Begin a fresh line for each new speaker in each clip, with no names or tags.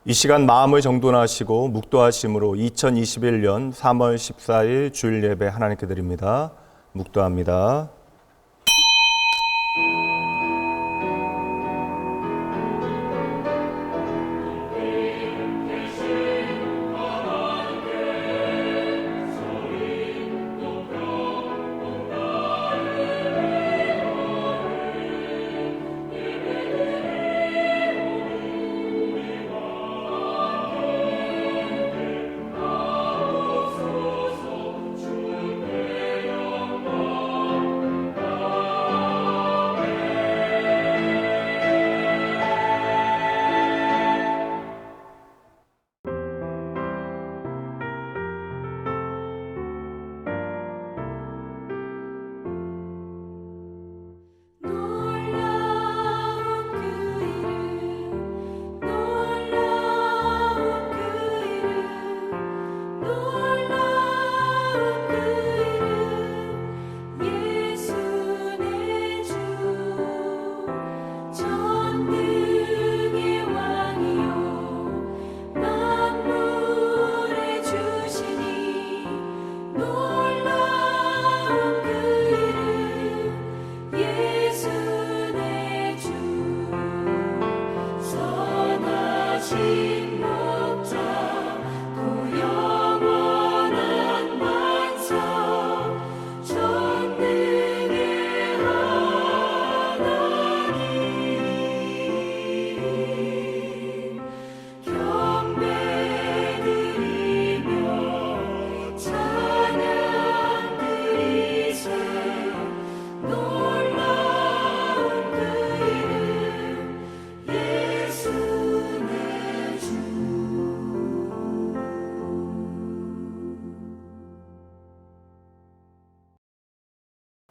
이 시간 마음을 정돈하시고 묵도하심으로 2021년 3월 14일 주일 예배 하나님께 드립니다. 묵도합니다.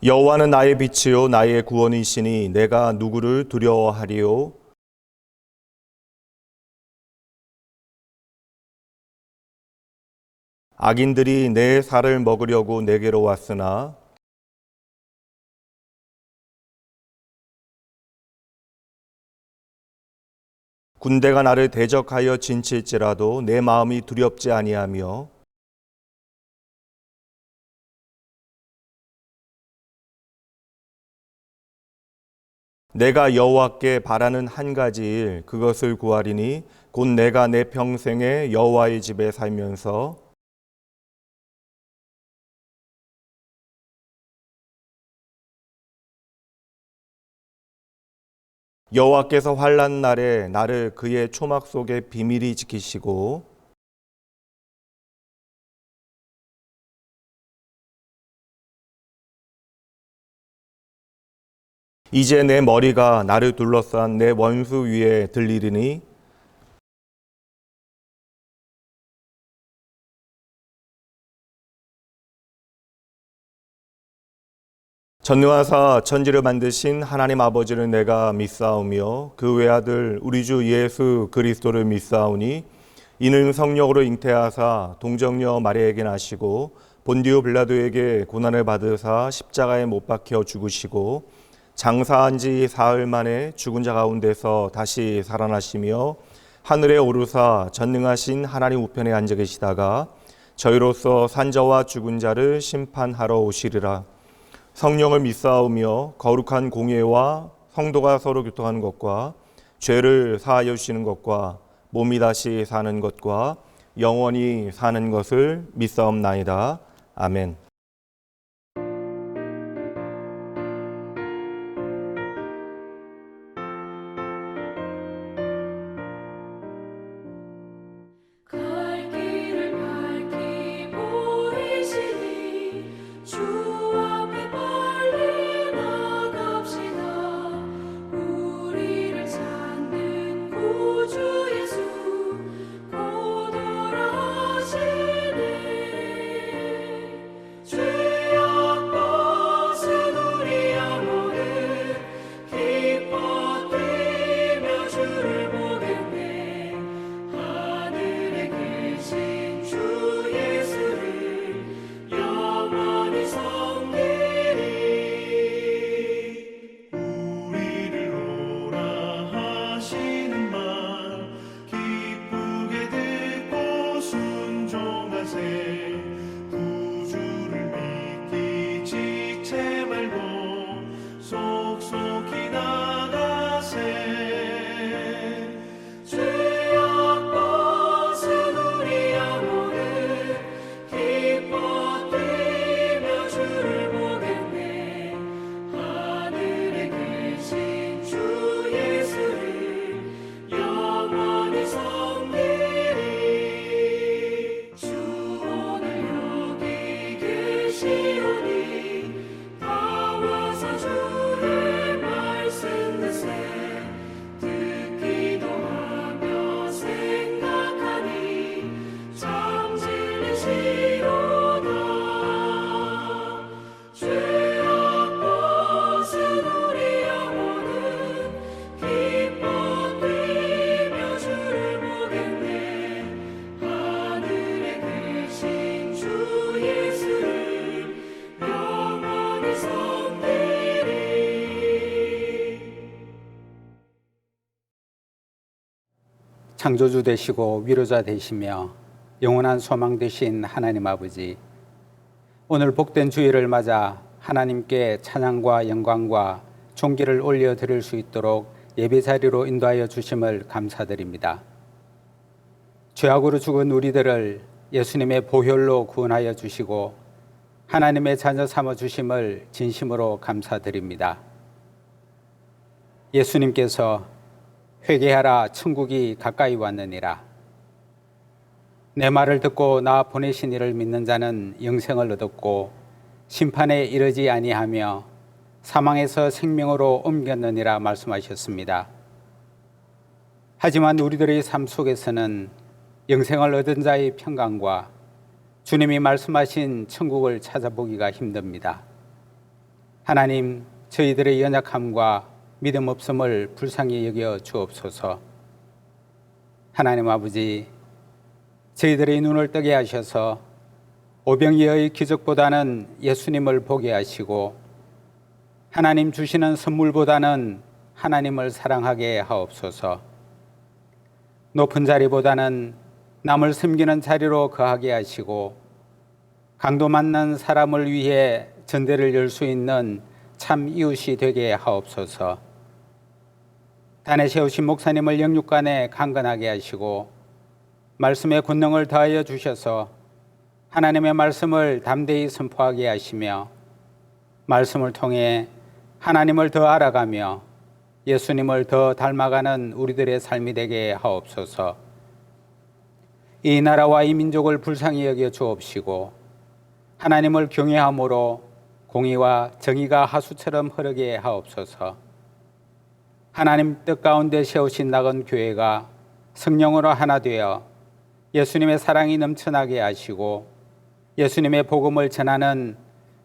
여호와는 나의 빛이요 나의 구원이시니 내가 누구를 두려워하리요. 악인들이 내 살을 먹으려고 내게로 왔으나 군대가 나를 대적하여 진칠지라도 내 마음이 두렵지 아니하며 내가 여호와께 바라는 한 가지 일 그것을 구하리니 곧 내가 내 평생에 여호와의 집에 살면서 여호와께서 환난 날에 나를 그의 초막 속에 비밀히 지키시고 이제 내 머리가 나를 둘러싼 내 원수 위에 들리리니 전능하사 천지를 만드신 하나님 아버지를 내가 믿사오며 그 외아들 우리 주 예수 그리스도를 믿사오니 이는 성령으로 잉태하사 동정녀 마리아에게 나시고 본디오 빌라도에게 고난을 받으사 십자가에 못 박혀 죽으시고 장사한 지 사흘 만에 죽은 자 가운데서 다시 살아나시며 하늘에 오르사 전능하신 하나님 우편에 앉아 계시다가 저희로서 산자와 죽은 자를 심판하러 오시리라. 성령을 믿사오며 거룩한 공예와 성도가 서로 교통하는 것과 죄를 사하여 주시는 것과 몸이 다시 사는 것과 영원히 사는 것을 믿사옵나이다. 아멘.
창조주 되시고 위로자 되시며 영원한 소망 되신 하나님 아버지, 오늘 복된 주일을 맞아 하나님께 찬양과 영광과 존귀를 올려드릴 수 있도록 예배 자리로 인도하여 주심을 감사드립니다. 죄악으로 죽은 우리들을 예수님의 보혈로 구원하여 주시고 하나님의 자녀 삼아 주심을 진심으로 감사드립니다. 예수님께서 회개하라 천국이 가까이 왔느니라. 내 말을 듣고 나 보내신 이를 믿는 자는 영생을 얻었고 심판에 이르지 아니하며 사망에서 생명으로 옮겼느니라 말씀하셨습니다. 하지만 우리들의 삶 속에서는 영생을 얻은 자의 평강과 주님이 말씀하신 천국을 찾아보기가 힘듭니다. 하나님, 저희들의 연약함과 믿음 없음을 불쌍히 여겨 주옵소서. 하나님 아버지, 저희들의 눈을 뜨게 하셔서 오병이어의 기적보다는 예수님을 보게 하시고 하나님 주시는 선물보다는 하나님을 사랑하게 하옵소서. 높은 자리보다는 남을 섬기는 자리로 거하게 하시고 강도 만난 사람을 위해 전대를 열 수 있는 참 이웃이 되게 하옵소서. 단에 세우신 목사님을 영육간에 강건하게 하시고 말씀의 권능을 더하여 주셔서 하나님의 말씀을 담대히 선포하게 하시며 말씀을 통해 하나님을 더 알아가며 예수님을 더 닮아가는 우리들의 삶이 되게 하옵소서. 이 나라와 이 민족을 불쌍히 여겨 주옵시고 하나님을 경외함으로 공의와 정의가 하수처럼 흐르게 하옵소서. 하나님 뜻 가운데 세우신 낙은 교회가 성령으로 하나 되어 예수님의 사랑이 넘쳐나게 하시고 예수님의 복음을 전하는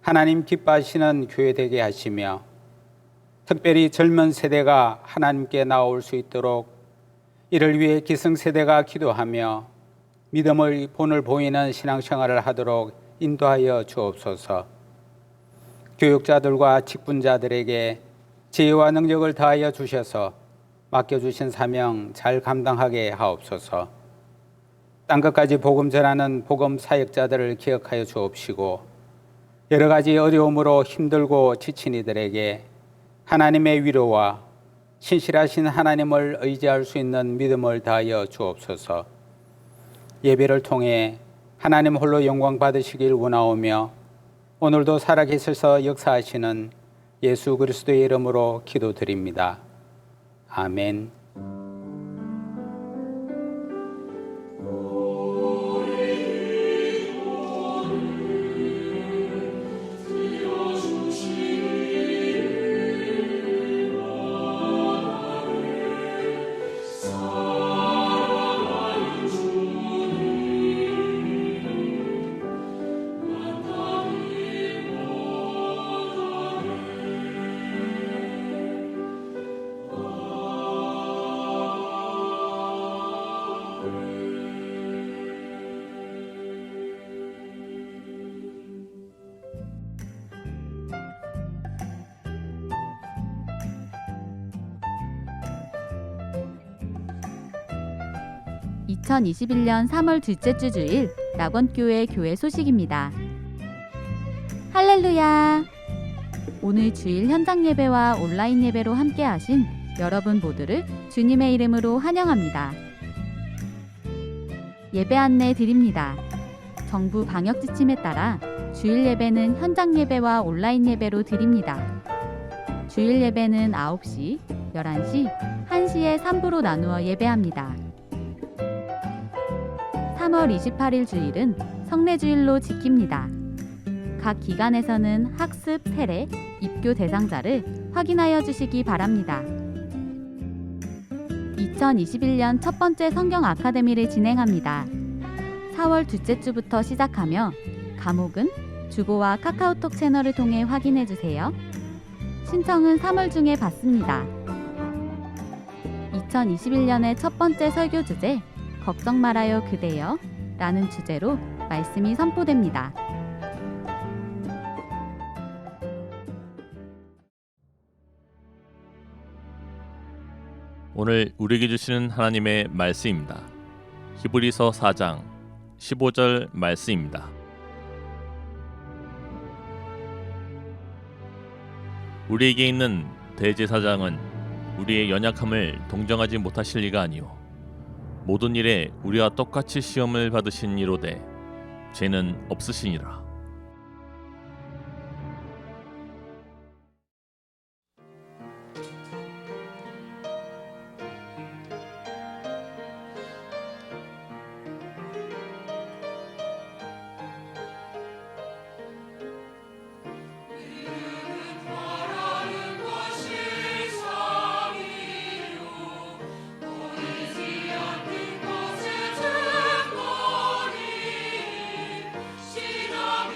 하나님 기뻐하시는 교회 되게 하시며 특별히 젊은 세대가 하나님께 나올 수 있도록 이를 위해 기성세대가 기도하며 믿음의 본을 보이는 신앙생활을 하도록 인도하여 주옵소서. 교육자들과 직분자들에게 지혜와 능력을 더하여 주셔서 맡겨주신 사명 잘 감당하게 하옵소서. 땅끝까지 복음 전하는 복음 사역자들을 기억하여 주옵시고 여러 가지 어려움으로 힘들고 지친 이들에게 하나님의 위로와 신실하신 하나님을 의지할 수 있는 믿음을 더하여 주옵소서. 예배를 통해 하나님 홀로 영광 받으시길 원하오며 오늘도 살아계셔서 역사하시는 예수 그리스도의 이름으로 기도드립니다. 아멘.
(2021년 3월) 둘째 주 주일 낙원교회 교회 소식입니다. 할렐루야! 오늘 주일 현장 예배와 온라인 예배로 함께 하신 여러분 모두를 주님의 이름으로 환영합니다. 예배 안내 드립니다. 정부 방역 지침에 따라 주일 예배는 현장 예배와 온라인 예배로 드립니다. 주일 예배는 9시, 11시, 1시에 3부로 나누어 예배합니다. 3월 28일 주일은 성례주일로 지킵니다. 각 기관에서는 학습, 세례, 입교 대상자를 확인하여 주시기 바랍니다. 2021년 첫 번째 성경 아카데미를 진행합니다. 4월 둘째 주부터 시작하며 과목은 주보와 카카오톡 채널을 통해 확인해 주세요. 신청은 3월 중에 받습니다. 2021년의 첫 번째 설교 주제 걱정 말아요 그대여 라는 주제로 말씀이 선포됩니다.
오늘 우리에게 주시는 하나님의 말씀입니다. 히브리서 4장 15절 말씀입니다. 우리에게 있는 대제사장은 우리의 연약함을 동정하지 못하실 리가 아니요 모든 일에 우리와 똑같이 시험을 받으신 이로되 죄는 없으시니라.
시험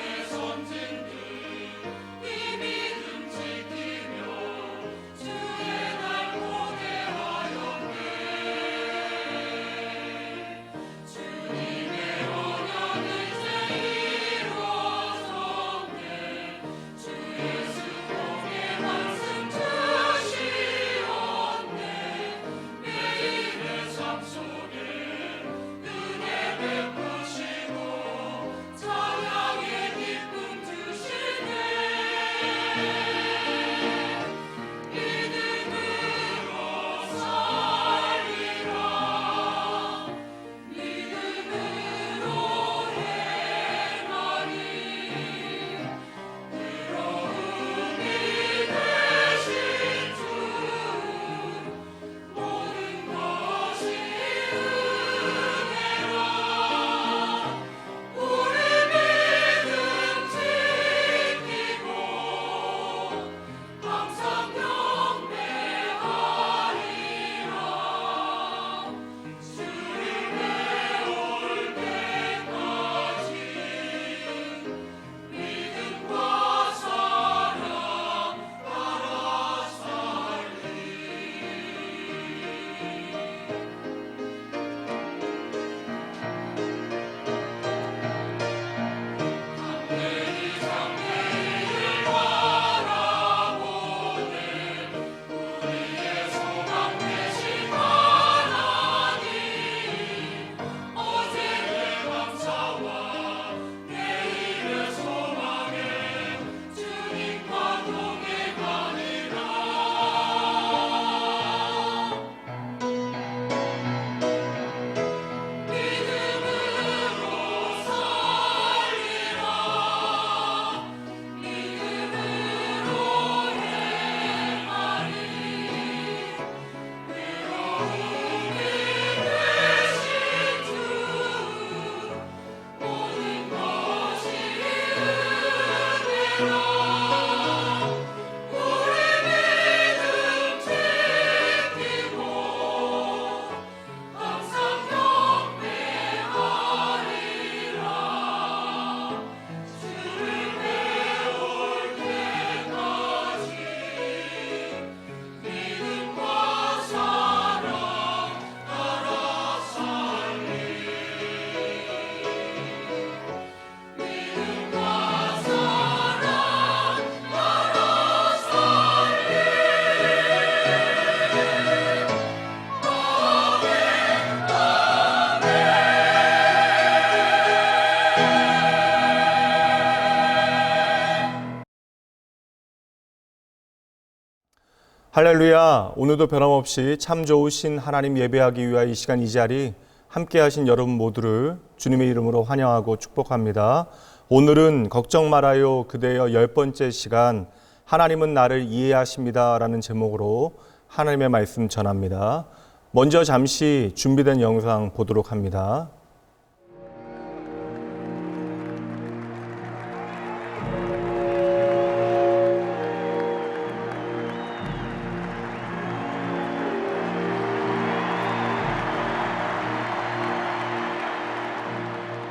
할렐루야. 오늘도 변함없이 참 좋으신 하나님 예배하기 위하여 이 시간 이 자리 함께 하신 여러분 모두를 주님의 이름으로 환영하고 축복합니다. 오늘은 걱정 말아요 그대여 10번째 시간 하나님은 나를 이해하십니다 라는 제목으로 하나님의 말씀 전합니다. 먼저 잠시 준비된 영상 보도록 합니다.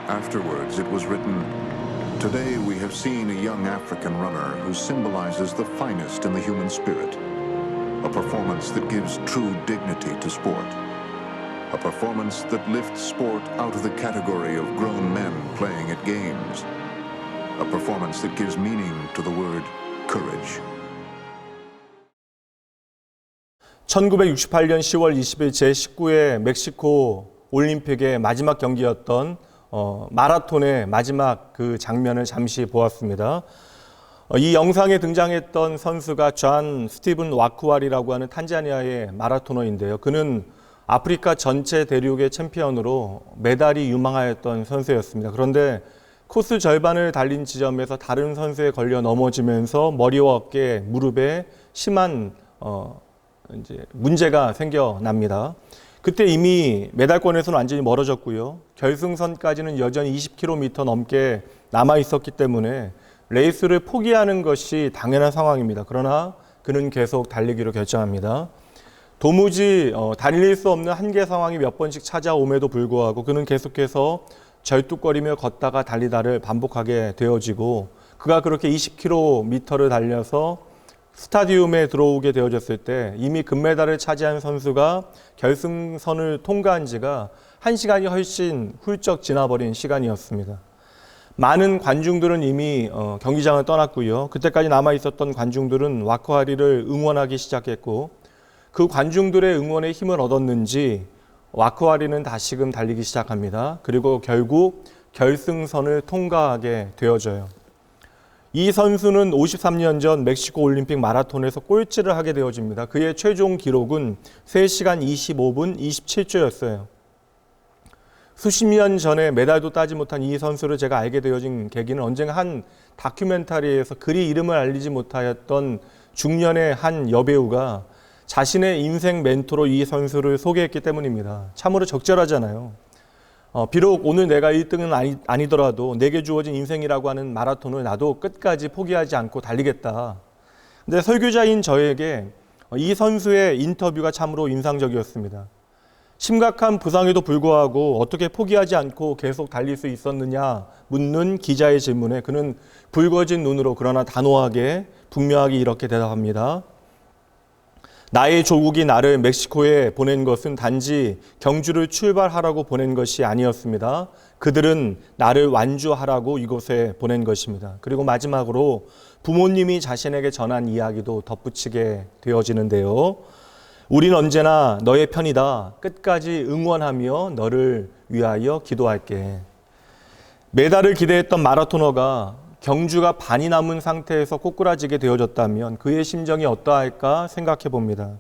Afterwards, it was written, "Today we have seen a young African runner who symbolizes the finest in the human spirit. A performance that gives true dignity to sport. A performance that lifts sport out of the category of grown men playing at games. A performance that gives meaning to the word courage."
1968년 10월 20일 제19회 멕시코 올림픽의 마지막 경기였던 마라톤의 마지막 그 장면을 잠시 보았습니다. 이 영상에 등장했던 선수가 존 스티븐 와쿠아리라고 하는 탄자니아의 마라토너인데요. 그는 아프리카 전체 대륙의 챔피언으로 메달이 유망하였던 선수였습니다. 그런데 코스 절반을 달린 지점에서 다른 선수에 걸려 넘어지면서 머리와 어깨, 무릎에 심한 문제가 생겨납니다. 그때 이미 메달권에서는 완전히 멀어졌고요. 결승선까지는 여전히 20km 넘게 남아 있었기 때문에 레이스를 포기하는 것이 당연한 상황입니다. 그러나 그는 계속 달리기로 결정합니다. 도무지 달릴 수 없는 한계 상황이 몇 번씩 찾아옴에도 불구하고 그는 계속해서 절뚝거리며 걷다가 달리다를 반복하게 되어지고 그가 그렇게 20km를 달려서 스타디움에 들어오게 되어졌을 때 이미 금메달을 차지한 선수가 결승선을 통과한 지가 1시간이 훨씬 훌쩍 지나버린 시간이었습니다. 많은 관중들은 이미 경기장을 떠났고요. 그때까지 남아있었던 관중들은 와쿠아리를 응원하기 시작했고 그 관중들의 응원에 힘을 얻었는지 와쿠아리는 다시금 달리기 시작합니다. 그리고 결국 결승선을 통과하게 되어져요. 이 선수는 53년 전 멕시코 올림픽 마라톤에서 꼴찌를 하게 되어집니다. 그의 최종 기록은 3시간 25분 27초였어요. 수십 년 전에 메달도 따지 못한 이 선수를 제가 알게 되어진 계기는 언젠가 한 다큐멘터리에서 그리 이름을 알리지 못하였던 중년의 한 여배우가 자신의 인생 멘토로 이 선수를 소개했기 때문입니다. 참으로 적절하잖아요. 비록 오늘 내가 1등은 아니더라도 내게 주어진 인생이라고 하는 마라톤을 나도 끝까지 포기하지 않고 달리겠다. 근데 설교자인 저에게 이 선수의 인터뷰가 참으로 인상적이었습니다. 심각한 부상에도 불구하고 어떻게 포기하지 않고 계속 달릴 수 있었느냐 묻는 기자의 질문에 그는 붉어진 눈으로 그러나 단호하게 분명하게 이렇게 대답합니다. 나의 조국이 나를 멕시코에 보낸 것은 단지 경주를 출발하라고 보낸 것이 아니었습니다. 그들은 나를 완주하라고 이곳에 보낸 것입니다. 그리고 마지막으로 부모님이 자신에게 전한 이야기도 덧붙이게 되어지는데요. 우린 언제나 너의 편이다. 끝까지 응원하며 너를 위하여 기도할게. 메달을 기대했던 마라토너가 경주가 반이 남은 상태에서 꼬꾸라지게 되어졌다면 그의 심정이 어떠할까 생각해 봅니다.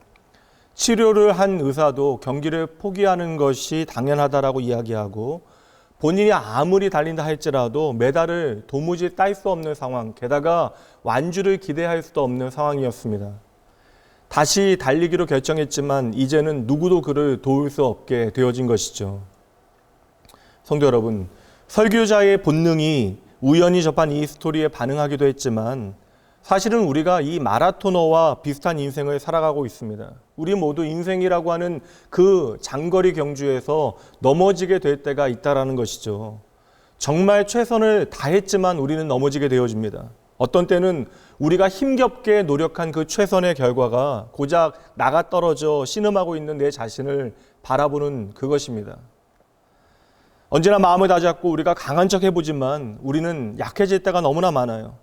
치료를 한 의사도 경기를 포기하는 것이 당연하다라고 이야기하고 본인이 아무리 달린다 할지라도 메달을 도무지 딸 수 없는 상황, 게다가 완주를 기대할 수도 없는 상황이었습니다. 다시 달리기로 결정했지만 이제는 누구도 그를 도울 수 없게 되어진 것이죠. 성도 여러분, 설교자의 본능이 우연히 접한 이 스토리에 반응하기도 했지만 사실은 우리가 이 마라토너와 비슷한 인생을 살아가고 있습니다. 우리 모두 인생이라고 하는 그 장거리 경주에서 넘어지게 될 때가 있다라는 것이죠. 정말 최선을 다했지만 우리는 넘어지게 되어집니다. 어떤 때는 우리가 힘겹게 노력한 그 최선의 결과가 고작 나가 떨어져 신음하고 있는 내 자신을 바라보는 그것입니다. 언제나 마음을 다잡고 우리가 강한 척 해보지만 우리는 약해질 때가 너무나 많아요.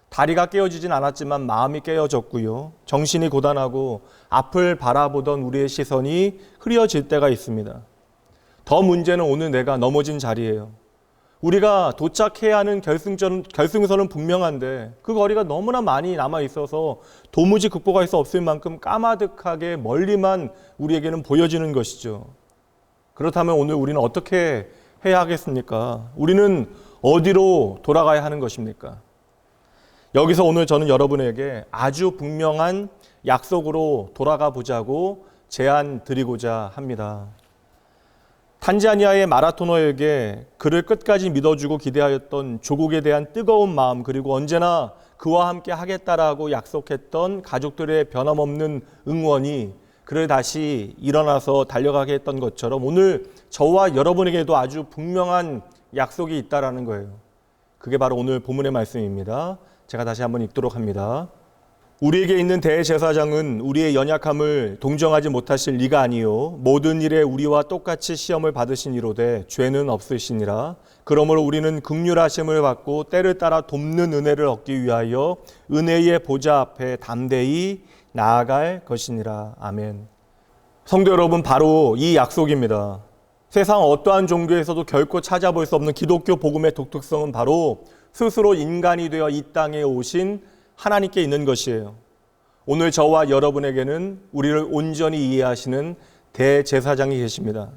다리가 깨어지진 않았지만 마음이 깨어졌고요. 정신이 고단하고 앞을 바라보던 우리의 시선이 흐려질 때가 있습니다. 더 문제는 오늘 내가 넘어진 자리예요. 우리가 도착해야 하는 결승선은 분명한데 그 거리가 너무나 많이 남아 있어서 도무지 극복할 수 없을 만큼 까마득하게 멀리만 우리에게는 보여지는 것이죠. 그렇다면 오늘 우리는 어떻게 해야 하겠습니까? 우리는 어디로 돌아가야 하는 것입니까? 여기서 오늘 저는 여러분에게 아주 분명한 약속으로 돌아가 보자고 제안 드리고자 합니다. 탄자니아의 마라토너에게 그를 끝까지 믿어주고 기대하였던 조국에 대한 뜨거운 마음, 그리고 언제나 그와 함께 하겠다라고 약속했던 가족들의 변함없는 응원이 그를 다시 일어나서 달려가게 했던 것처럼 오늘 저와 여러분에게도 아주 분명한 약속이 있다라는 거예요. 그게 바로 오늘 본문의 말씀입니다. 제가 다시 한번 읽도록 합니다. 우리에게 있는 대제사장은 우리의 연약함을 동정하지 못하실 리가 아니요 모든 일에 우리와 똑같이 시험을 받으시니로되 죄는 없으시니라. 그러므로 우리는 긍휼하심을 받고 때를 따라 돕는 은혜를 얻기 위하여 은혜의 보좌 앞에 담대히 나아갈 것이니라. 아멘. 성도 여러분, 바로 이 약속입니다. 세상 어떠한 종교에서도 결코 찾아볼 수 없는 기독교 복음의 독특성은 바로 스스로 인간이 되어 이 땅에 오신 하나님께 있는 것이에요. 오늘 저와 여러분에게는 우리를 온전히 이해하시는 대제사장이 계십니다.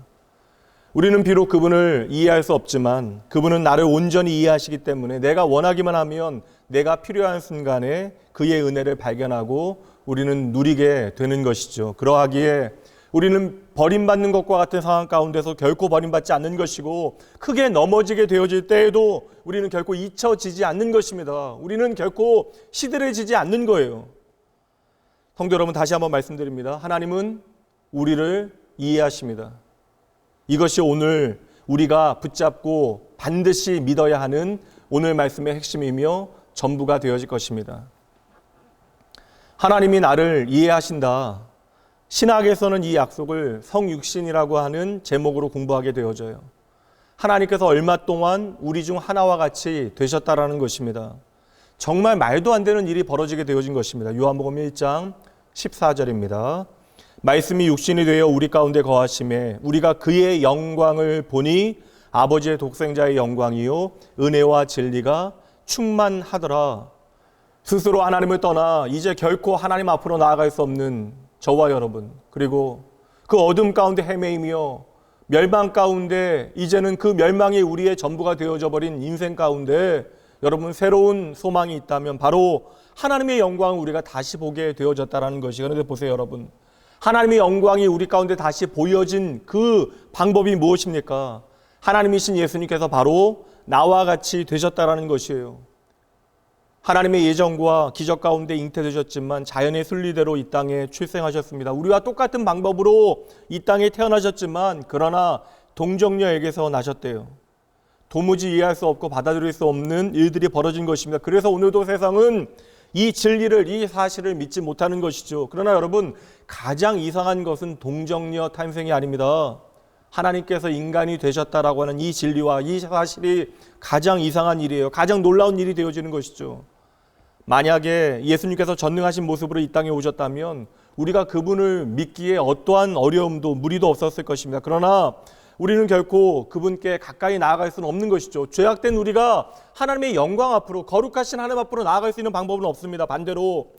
우리는 비록 그분을 이해할 수 없지만 그분은 나를 온전히 이해하시기 때문에 내가 원하기만 하면 내가 필요한 순간에 그의 은혜를 발견하고 우리는 누리게 되는 것이죠. 그러하기에 우리는 버림받는 것과 같은 상황 가운데서 결코 버림받지 않는 것이고 크게 넘어지게 되어질 때에도 우리는 결코 잊혀지지 않는 것입니다. 우리는 결코 시들해지지 않는 거예요. 성도 여러분, 다시 한번 말씀드립니다. 하나님은 우리를 이해하십니다. 이것이 오늘 우리가 붙잡고 반드시 믿어야 하는 오늘 말씀의 핵심이며 전부가 되어질 것입니다. 하나님이 나를 이해하신다. 신학에서는 이 약속을 성육신이라고 하는 제목으로 공부하게 되어져요. 하나님께서 얼마 동안 우리 중 하나와 같이 되셨다라는 것입니다. 정말 말도 안 되는 일이 벌어지게 되어진 것입니다. 요한복음 1장 14절입니다. 말씀이 육신이 되어 우리 가운데 거하심에 우리가 그의 영광을 보니 아버지의 독생자의 영광이요 은혜와 진리가 충만하더라. 스스로 하나님을 떠나 이제 결코 하나님 앞으로 나아갈 수 없는 저와 여러분, 그리고 그 어둠 가운데 헤매이며 멸망 가운데 이제는 그 멸망이 우리의 전부가 되어져 버린 인생 가운데 여러분 새로운 소망이 있다면 바로 하나님의 영광을 우리가 다시 보게 되어졌다는 것이. 그런데 보세요 여러분, 하나님의 영광이 우리 가운데 다시 보여진 그 방법이 무엇입니까? 하나님이신 예수님께서 바로 나와 같이 되셨다는 것이에요. 하나님의 예정과 기적 가운데 잉태되셨지만 자연의 순리대로 이 땅에 출생하셨습니다. 우리와 똑같은 방법으로 이 땅에 태어나셨지만 그러나 동정녀에게서 나셨대요. 도무지 이해할 수 없고 받아들일 수 없는 일들이 벌어진 것입니다. 그래서 오늘도 세상은 이 진리를, 이 사실을 믿지 못하는 것이죠. 그러나 여러분, 가장 이상한 것은 동정녀 탄생이 아닙니다. 하나님께서 인간이 되셨다라고 하는 이 진리와 이 사실이 가장 이상한 일이에요. 가장 놀라운 일이 되어지는 것이죠. 만약에 예수님께서 전능하신 모습으로 이 땅에 오셨다면 우리가 그분을 믿기에 어떠한 어려움도 무리도 없었을 것입니다. 그러나 우리는 결코 그분께 가까이 나아갈 수는 없는 것이죠. 죄악된 우리가 하나님의 영광 앞으로, 거룩하신 하나님 앞으로 나아갈 수 있는 방법은 없습니다. 반대로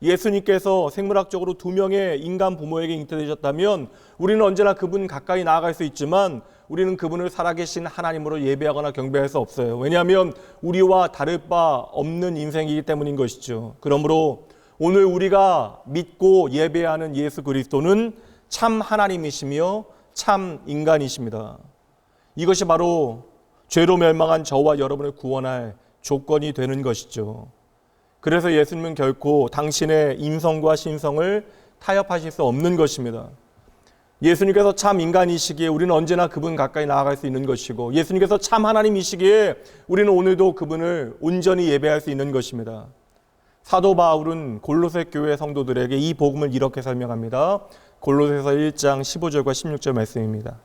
예수님께서 생물학적으로 2명의 인간 부모에게 잉태되셨다면 우리는 언제나 그분 가까이 나아갈 수 있지만 우리는 그분을 살아계신 하나님으로 예배하거나 경배할 수 없어요. 왜냐하면 우리와 다를 바 없는 인생이기 때문인 것이죠. 그러므로 오늘 우리가 믿고 예배하는 예수 그리스도는 참 하나님이시며 참 인간이십니다. 이것이 바로 죄로 멸망한 저와 여러분을 구원할 조건이 되는 것이죠. 그래서 예수님은 결코 당신의 인성과 신성을 타협하실 수 없는 것입니다. 예수님께서 참 인간이시기에 우리는 언제나 그분 가까이 나아갈 수 있는 것이고, 예수님께서 참 하나님이시기에 우리는 오늘도 그분을 온전히 예배할 수 있는 것입니다. 사도 바울은 골로새 교회 성도들에게 이 복음을 이렇게 설명합니다. 골로새서 1장 15절과 16절 말씀입니다.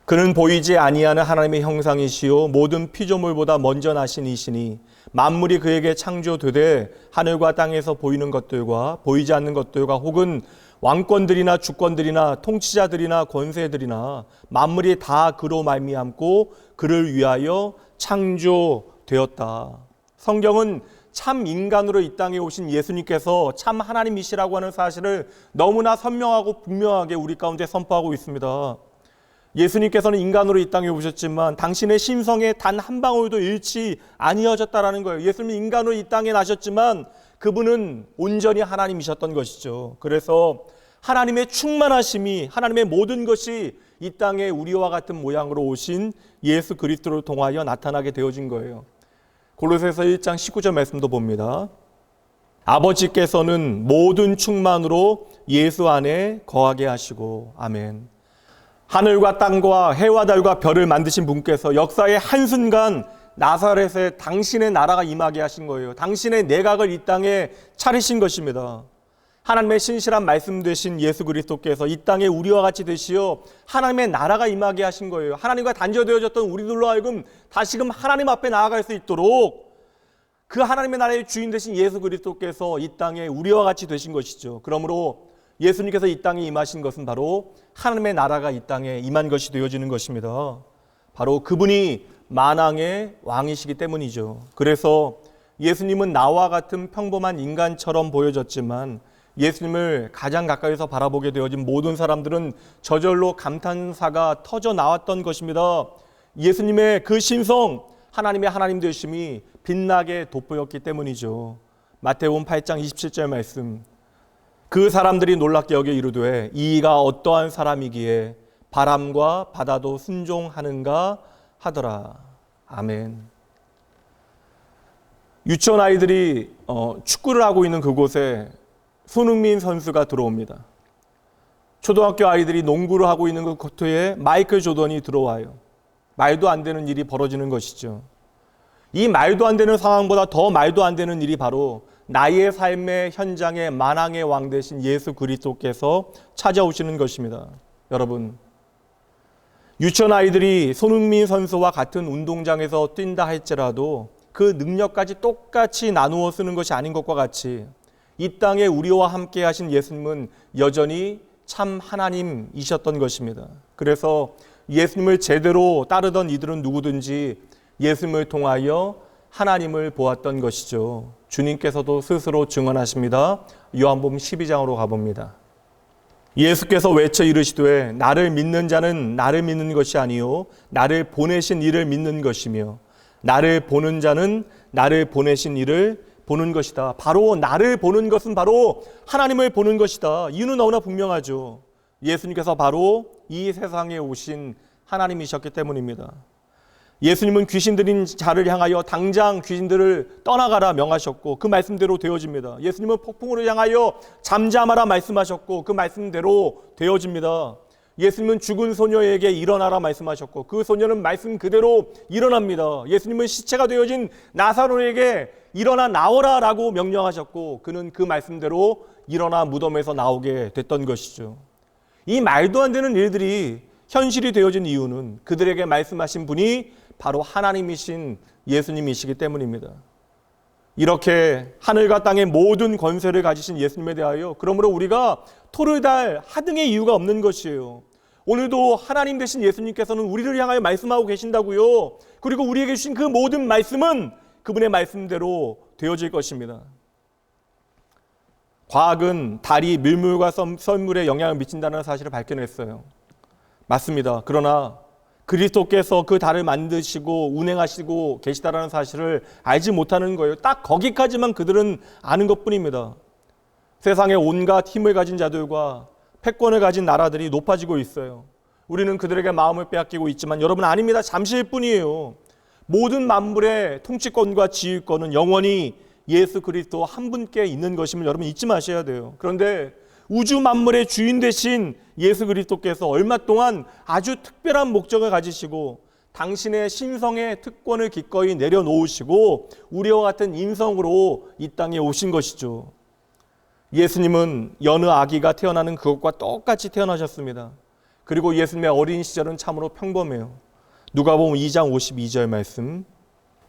그는 보이지 아니하는 하나님의 형상이시요 모든 피조물보다 먼저 나신 이시니 만물이 그에게 창조되되 하늘과 땅에서 보이는 것들과 보이지 않는 것들과 혹은 왕권들이나 주권들이나 통치자들이나 권세들이나 만물이 다 그로 말미암고 그를 위하여 창조되었다. 성경은 참 인간으로 이 땅에 오신 예수님께서 참 하나님이시라고 하는 사실을 너무나 선명하고 분명하게 우리 가운데 선포하고 있습니다. 예수님께서는 인간으로 이 땅에 오셨지만 당신의 심성에 단 한 방울도 잃지 아니하셨다라는 거예요. 예수님은 인간으로 이 땅에 나셨지만 그분은 온전히 하나님이셨던 것이죠. 그래서 하나님의 충만하심이, 하나님의 모든 것이 이 땅에 우리와 같은 모양으로 오신 예수 그리스도를 통하여 나타나게 되어진 거예요. 골로새서 1장 19절 말씀도 봅니다. 아버지께서는 모든 충만으로 예수 안에 거하게 하시고. 아멘. 하늘과 땅과 해와 달과 별을 만드신 분께서 역사의 한순간 나사렛에 당신의 나라가 임하게 하신 거예요. 당신의 내각을 이 땅에 차리신 것입니다. 하나님의 신실한 말씀 되신 예수 그리스도께서 이 땅에 우리와 같이 되시어 하나님의 나라가 임하게 하신 거예요. 하나님과 단절되어졌던 우리들로 하여금 다시금 하나님 앞에 나아갈 수 있도록 그 하나님의 나라의 주인 되신 예수 그리스도께서 이 땅에 우리와 같이 되신 것이죠. 그러므로 예수님께서 이 땅에 임하신 것은 바로 하나님의 나라가 이 땅에 임한 것이 되어지는 것입니다. 바로 그분이 만왕의 왕이시기 때문이죠. 그래서 예수님은 나와 같은 평범한 인간처럼 보여졌지만 예수님을 가장 가까이서 바라보게 되어진 모든 사람들은 저절로 감탄사가 터져 나왔던 것입니다. 예수님의 그 신성, 하나님의 하나님 되심이 빛나게 돋보였기 때문이죠. 마태복음 8장 27절 말씀. 그 사람들이 놀랍게 여겨 이르되 이가 어떠한 사람이기에 바람과 바다도 순종하는가 하더라. 아멘. 유치원 아이들이 축구를 하고 있는 그곳에 손흥민 선수가 들어옵니다. 초등학교 아이들이 농구를 하고 있는 그 코트에 마이클 조던이 들어와요. 말도 안 되는 일이 벌어지는 것이죠. 이 말도 안 되는 상황보다 더 말도 안 되는 일이 바로 나의 삶의 현장에 만왕의 왕 되신 예수 그리스도께서 찾아오시는 것입니다. 여러분, 유치원 아이들이 손흥민 선수와 같은 운동장에서 뛴다 할지라도 그 능력까지 똑같이 나누어 쓰는 것이 아닌 것과 같이 이 땅에 우리와 함께 하신 예수님은 여전히 참 하나님이셨던 것입니다. 그래서 예수님을 제대로 따르던 이들은 누구든지 예수님을 통하여 하나님을 보았던 것이죠. 주님께서도 스스로 증언하십니다. 요한복음 12장으로 가봅니다. 예수께서 외쳐 이르시되 나를 믿는 자는 나를 믿는 것이 아니요 나를 보내신 이를 믿는 것이며 나를 보는 자는 나를 보내신 이를 보는 것이다. 바로 나를 보는 것은 바로 하나님을 보는 것이다. 이유는 너무나 분명하죠. 예수님께서 바로 이 세상에 오신 하나님이셨기 때문입니다. 예수님은 귀신 들린 자를 향하여 당장 귀신들을 떠나가라 명하셨고 그 말씀대로 되어집니다. 예수님은 폭풍우를 향하여 잠잠하라 말씀하셨고 그 말씀대로 되어집니다. 예수님은 죽은 소녀에게 일어나라 말씀하셨고 그 소녀는 말씀 그대로 일어납니다. 예수님은 시체가 되어진 나사로에게 일어나 나오라 라고 명령하셨고 그는 그 말씀대로 일어나 무덤에서 나오게 됐던 것이죠. 이 말도 안 되는 일들이 현실이 되어진 이유는 그들에게 말씀하신 분이 바로 하나님이신 예수님이시기 때문입니다. 이렇게 하늘과 땅의 모든 권세를 가지신 예수님에 대하여 그러므로 우리가 토를 달 하등의 이유가 없는 것이에요. 오늘도 하나님 되신 예수님께서는 우리를 향하여 말씀하고 계신다고요. 그리고 우리에게 주신 그 모든 말씀은 그분의 말씀대로 되어질 것입니다. 과학은 달이 밀물과 썰물에 영향을 미친다는 사실을 밝혀냈어요. 맞습니다. 그러나 그리스도께서 그 달을 만드시고 운행하시고 계시다라는 사실을 알지 못하는 거예요. 딱 거기까지만 그들은 아는 것뿐입니다. 세상에 온갖 힘을 가진 자들과 패권을 가진 나라들이 높아지고 있어요. 우리는 그들에게 마음을 빼앗기고 있지만 여러분 아닙니다. 잠시일 뿐이에요. 모든 만물의 통치권과 지휘권은 영원히 예수 그리스도 한 분께 있는 것임을 여러분 잊지 마셔야 돼요. 그런데 우주 만물의 주인 되신 예수 그리스도께서 얼마 동안 아주 특별한 목적을 가지시고 당신의 신성의 특권을 기꺼이 내려놓으시고 우리와 같은 인성으로 이 땅에 오신 것이죠. 예수님은 여느 아기가 태어나는 그것과 똑같이 태어나셨습니다. 그리고 예수님의 어린 시절은 참으로 평범해요. 누가복음 2장 52절 말씀.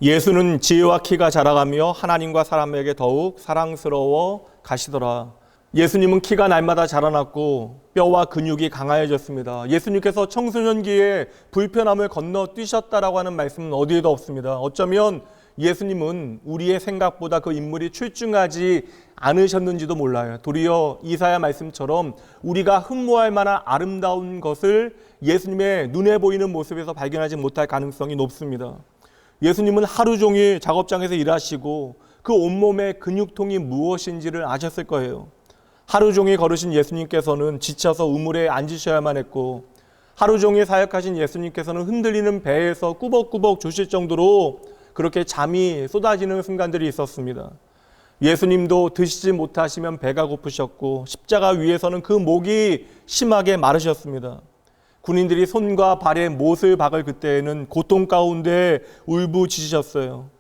예수는 지혜와 키가 자라가며 하나님과 사람에게 더욱 사랑스러워 가시더라. 예수님은 키가 날마다 자라났고 뼈와 근육이 강화해졌습니다. 예수님께서 청소년기에 불편함을 건너뛰셨다라고 하는 말씀은 어디에도 없습니다. 어쩌면 예수님은 우리의 생각보다 그 인물이 출중하지 않으셨는지도 몰라요. 도리어 이사야 말씀처럼 우리가 흠모할 만한 아름다운 것을 예수님의 눈에 보이는 모습에서 발견하지 못할 가능성이 높습니다. 예수님은 하루 종일 작업장에서 일하시고 그 온몸의 근육통이 무엇인지를 아셨을 거예요. 하루 종일 걸으신 예수님께서는 지쳐서 우물에 앉으셔야만 했고, 하루 종일 사역하신 예수님께서는 흔들리는 배에서 꾸벅꾸벅 조실 정도로 그렇게 잠이 쏟아지는 순간들이 있었습니다. 예수님도 드시지 못하시면 배가 고프셨고, 십자가 위에서는 그 목이 심하게 마르셨습니다. 군인들이 손과 발에 못을 박을 그때에는 고통 가운데 울부짖으셨어요.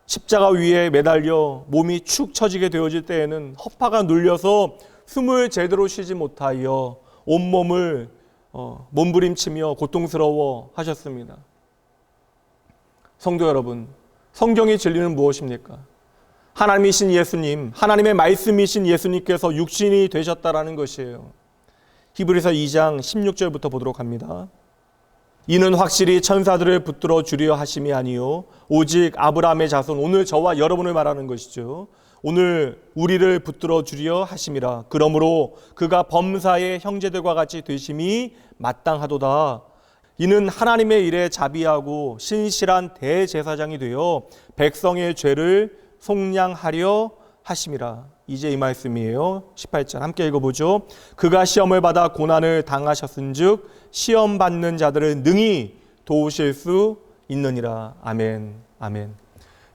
십자가 위에 매달려 몸이 축 처지게 되어질 때에는 허파가 눌려서 숨을 제대로 쉬지 못하여 온몸을 몸부림치며 고통스러워 하셨습니다. 성도 여러분, 성경의 진리는 무엇입니까? 하나님이신 예수님, 하나님의 말씀이신 예수님께서 육신이 되셨다라는 것이에요. 히브리서 2장 16절부터 보도록 합니다. 이는 확실히 천사들을 붙들어 주려 하심이 아니요 오직 아브라함의 자손, 오늘 저와 여러분을 말하는 것이죠. 오늘 우리를 붙들어 주려 하심이라. 그러므로 그가 범사의 형제들과 같이 되심이 마땅하도다. 이는 하나님의 일에 자비하고 신실한 대제사장이 되어 백성의 죄를 속량하려 하심이라. 이제 이 말씀이에요. 18절 함께 읽어보죠. 그가 시험을 받아 고난을 당하셨은즉 시험 받는 자들을 능히 도우실 수 있느니라. 아멘. 아멘.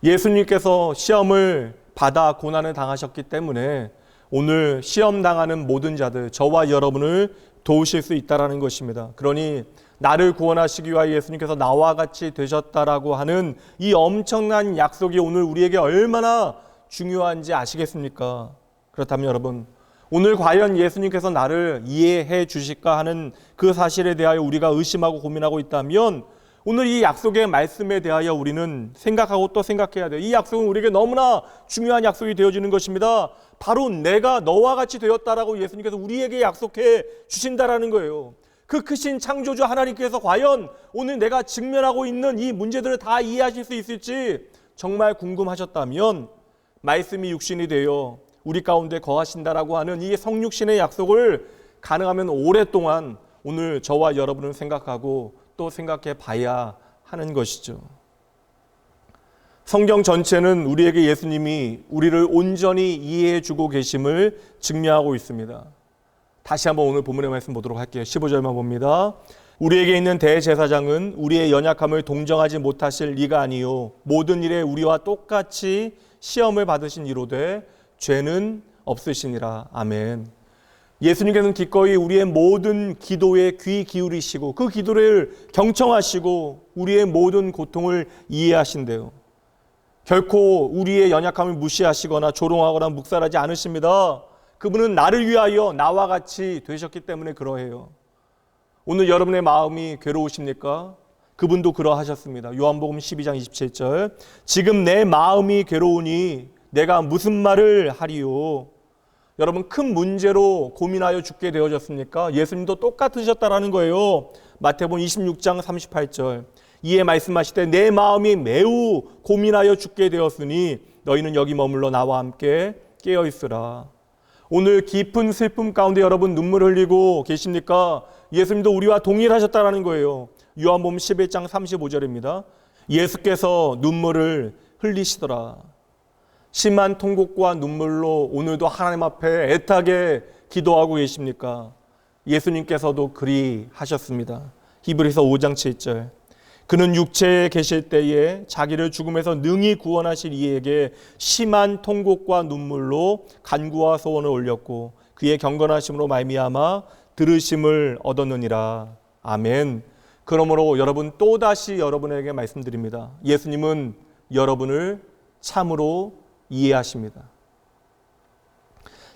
예수님께서 시험을 받아 고난을 당하셨기 때문에 오늘 시험 당하는 모든 자들, 저와 여러분을 도우실 수 있다라는 것입니다. 그러니 나를 구원하시기 위하여 예수님께서 나와 같이 되셨다라고 하는 이 엄청난 약속이 오늘 우리에게 얼마나 중요한지 아시겠습니까? 그렇다면 여러분, 오늘 과연 예수님께서 나를 이해해 주실까 하는 그 사실에 대하여 우리가 의심하고 고민하고 있다면 오늘 이 약속의 말씀에 대하여 우리는 생각하고 또 생각해야 돼요. 이 약속은 우리에게 너무나 중요한 약속이 되어지는 것입니다. 바로 내가 너와 같이 되었다라고 예수님께서 우리에게 약속해 주신다라는 거예요. 그 크신 창조주 하나님께서 과연 오늘 내가 직면하고 있는 이 문제들을 다 이해하실 수 있을지 정말 궁금하셨다면 말씀이 육신이 되어 우리 가운데 거하신다라고 하는 이 성육신의 약속을 가능하면 오랫동안 오늘 저와 여러분은 생각하고 또 생각해 봐야 하는 것이죠. 성경 전체는 우리에게 예수님이 우리를 온전히 이해해 주고 계심을 증명하고 있습니다. 다시 한번 오늘 본문의 말씀 보도록 할게요. 15절만 봅니다. 우리에게 있는 대제사장은 우리의 연약함을 동정하지 못하실 리가 아니요 모든 일에 우리와 똑같이 시험을 받으신 이로되 죄는 없으시니라. 아멘. 예수님께서는 기꺼이 우리의 모든 기도에 귀 기울이시고 그 기도를 경청하시고 우리의 모든 고통을 이해하신대요. 결코 우리의 연약함을 무시하시거나 조롱하거나 묵살하지 않으십니다. 그분은 나를 위하여 나와 같이 되셨기 때문에 그러해요. 오늘 여러분의 마음이 괴로우십니까? 그분도 그러하셨습니다. 요한복음 12장 27절. 지금 내 마음이 괴로우니 내가 무슨 말을 하리요? 여러분, 큰 문제로 고민하여 죽게 되어졌습니까? 예수님도 똑같으셨다라는 거예요. 마태복음 26장 38절. 이에 말씀하시되 내 마음이 매우 고민하여 죽게 되었으니 너희는 여기 머물러 나와 함께 깨어 있으라. 오늘 깊은 슬픔 가운데 여러분 눈물 흘리고 계십니까? 예수님도 우리와 동일하셨다라는 거예요. 요한복음 11장 35절입니다. 예수께서 눈물을 흘리시더라. 심한 통곡과 눈물로 오늘도 하나님 앞에 애타게 기도하고 계십니까? 예수님께서도 그리 하셨습니다. 히브리서 5장 7절. 그는 육체에 계실 때에 자기를 죽음에서 능히 구원하실 이에게 심한 통곡과 눈물로 간구와 소원을 올렸고 그의 경건하심으로 말미암아 들으심을 얻었느니라. 아멘. 그러므로 여러분, 또다시 여러분에게 말씀드립니다. 예수님은 여러분을 참으로 이해하십니다.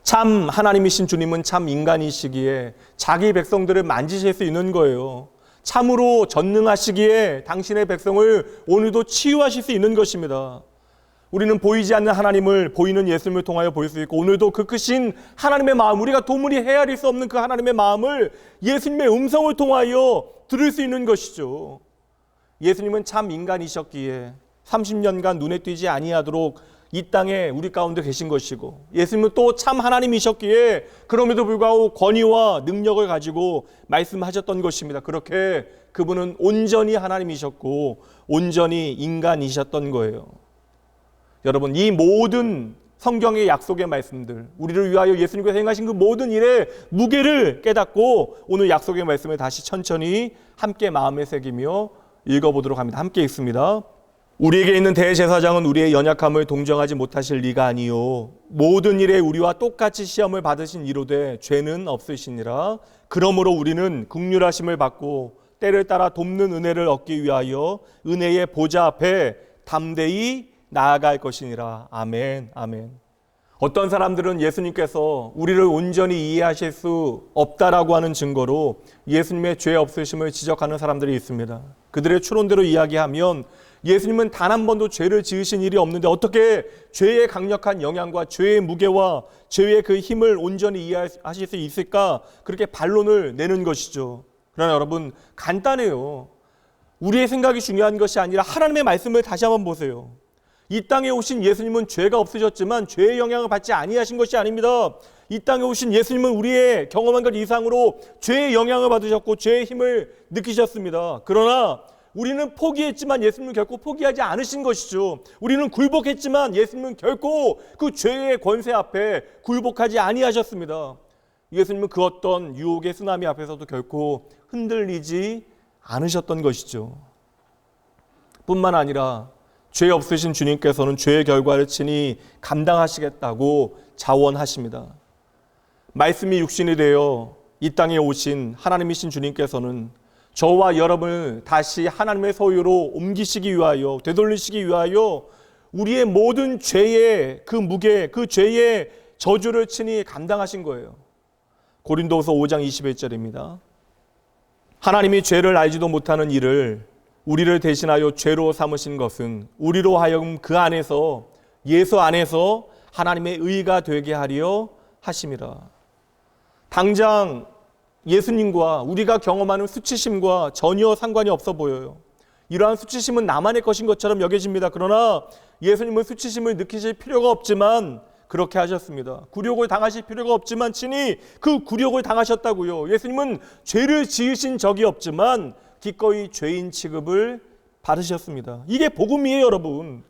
참 하나님이신 주님은 참 인간이시기에 자기 백성들을 만지실 수 있는 거예요. 참으로 전능하시기에 당신의 백성을 오늘도 치유하실 수 있는 것입니다. 우리는 보이지 않는 하나님을 보이는 예수님을 통하여 볼 수 있고, 오늘도 그 크신 하나님의 마음, 우리가 도무지 헤아릴 수 없는 그 하나님의 마음을 예수님의 음성을 통하여 들을 수 있는 것이죠. 예수님은 참 인간이셨기에 30년간 눈에 띄지 아니하도록 이 땅에 우리 가운데 계신 것이고, 예수님은 또 참 하나님이셨기에 그럼에도 불구하고 권위와 능력을 가지고 말씀하셨던 것입니다. 그렇게 그분은 온전히 하나님이셨고 온전히 인간이셨던 거예요. 여러분, 이 모든 성경의 약속의 말씀들, 우리를 위하여 예수님께서 행하신 그 모든 일의 무게를 깨닫고 오늘 약속의 말씀을 다시 천천히 함께 마음에 새기며 읽어보도록 합니다. 함께 읽습니다. 우리에게 있는 대제사장은 우리의 연약함을 동정하지 못하실 리가 아니요 모든 일에 우리와 똑같이 시험을 받으신 이로되 죄는 없으시니라. 그러므로 우리는 긍휼하심을 받고 때를 따라 돕는 은혜를 얻기 위하여 은혜의 보좌 앞에 담대히 나아갈 것이니라. 아멘, 아멘. 어떤 사람들은 예수님께서 우리를 온전히 이해하실 수 없다라고 하는 증거로 예수님의 죄 없으심을 지적하는 사람들이 있습니다. 그들의 추론대로 이야기하면 예수님은 단 한 번도 죄를 지으신 일이 없는데 어떻게 죄의 강력한 영향과 죄의 무게와 죄의 그 힘을 온전히 이해하실 수 있을까? 그렇게 반론을 내는 것이죠. 그러나 여러분, 간단해요. 우리의 생각이 중요한 것이 아니라 하나님의 말씀을 다시 한번 보세요. 이 땅에 오신 예수님은 죄가 없으셨지만 죄의 영향을 받지 아니하신 것이 아닙니다. 이 땅에 오신 예수님은 우리의 경험한 것 이상으로 죄의 영향을 받으셨고 죄의 힘을 느끼셨습니다. 그러나 우리는 포기했지만 예수님은 결코 포기하지 않으신 것이죠. 우리는 굴복했지만 예수님은 결코 그 죄의 권세 앞에 굴복하지 아니하셨습니다. 예수님은 그 어떤 유혹의 쓰나미 앞에서도 결코 흔들리지 않으셨던 것이죠. 뿐만 아니라 죄 없으신 주님께서는 죄의 결과를 친히 감당하시겠다고 자원하십니다. 말씀이 육신이 되어 이 땅에 오신 하나님이신 주님께서는 저와 여러분을 다시 하나님의 소유로 옮기시기 위하여, 되돌리시기 위하여 우리의 모든 죄의 그 무게, 그 죄의 저주를 친히 감당하신 거예요. 고린도후서 5장 21절입니다. 하나님이 죄를 알지도 못하는 일을 우리를 대신하여 죄로 삼으신 것은 우리로 하여금 그 안에서, 예수 안에서 하나님의 의가 되게 하려 하심이라. 당장 예수님과 우리가 경험하는 수치심과 전혀 상관이 없어 보여요. 이러한 수치심은 나만의 것인 것처럼 여겨집니다. 그러나 예수님은 수치심을 느끼실 필요가 없지만 그렇게 하셨습니다. 굴욕을 당하실 필요가 없지만 친히 그 굴욕을 당하셨다고요. 예수님은 죄를 지으신 적이 없지만 기꺼이 죄인 취급을 받으셨습니다. 이게 복음이에요, 여러분.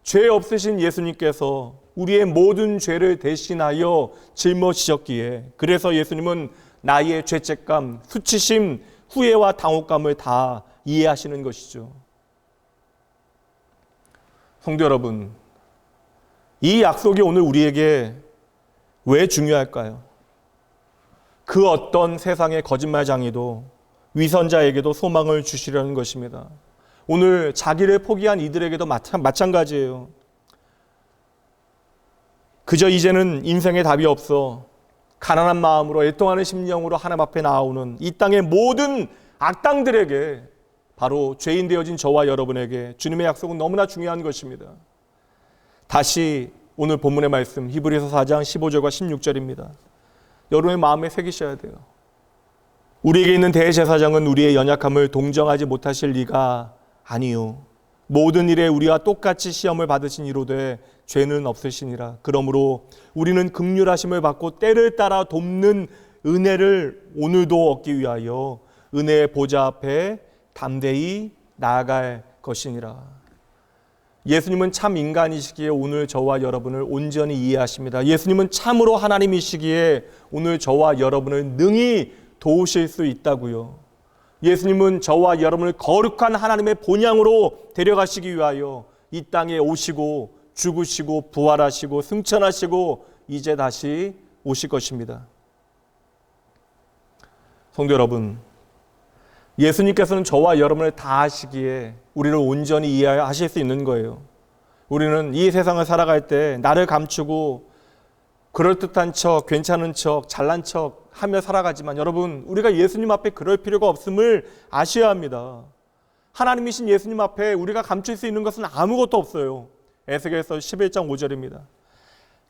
죄 없으신 예수님께서 우리의 모든 죄를 대신하여 짊어지셨기에, 그래서 예수님은 나의 죄책감, 수치심, 후회와 당혹감을 다 이해하시는 것이죠. 성도 여러분, 이 약속이 오늘 우리에게 왜 중요할까요? 그 어떤 세상의 거짓말장이도 위선자에게도 소망을 주시려는 것입니다. 오늘 자기를 포기한 이들에게도 마찬가지예요. 그저 이제는 인생에 답이 없어 가난한 마음으로 애통하는 심령으로 하나님 앞에 나오는 이 땅의 모든 악당들에게, 바로 죄인 되어진 저와 여러분에게 주님의 약속은 너무나 중요한 것입니다. 다시 오늘 본문의 말씀 히브리서 4장 15절과 16절입니다. 여러분의 마음에 새기셔야 돼요. 우리에게 있는 대제사장은 우리의 연약함을 동정하지 못하실 리가 아니요 모든 일에 우리와 똑같이 시험을 받으신 이로되 죄는 없으시니라. 그러므로 우리는 긍휼하심을 받고 때를 따라 돕는 은혜를 오늘도 얻기 위하여 은혜의 보좌 앞에 담대히 나아갈 것이니라. 예수님은 참 인간이시기에 오늘 저와 여러분을 온전히 이해하십니다. 예수님은 참으로 하나님이시기에 오늘 저와 여러분을 능히 도우실 수 있다고요. 예수님은 저와 여러분을 거룩한 하나님의 본향으로 데려가시기 위하여 이 땅에 오시고 죽으시고 부활하시고 승천하시고 이제 다시 오실 것입니다. 성도 여러분, 예수님께서는 저와 여러분을 다 아시기에 우리를 온전히 이해하실 수 있는 거예요. 우리는 이 세상을 살아갈 때 나를 감추고 그럴듯한 척, 괜찮은 척, 잘난 척 하며 살아가지만 여러분, 우리가 예수님 앞에 그럴 필요가 없음을 아셔야 합니다. 하나님이신 예수님 앞에 우리가 감출 수 있는 것은 아무것도 없어요. 에스겔서 11장 5절입니다.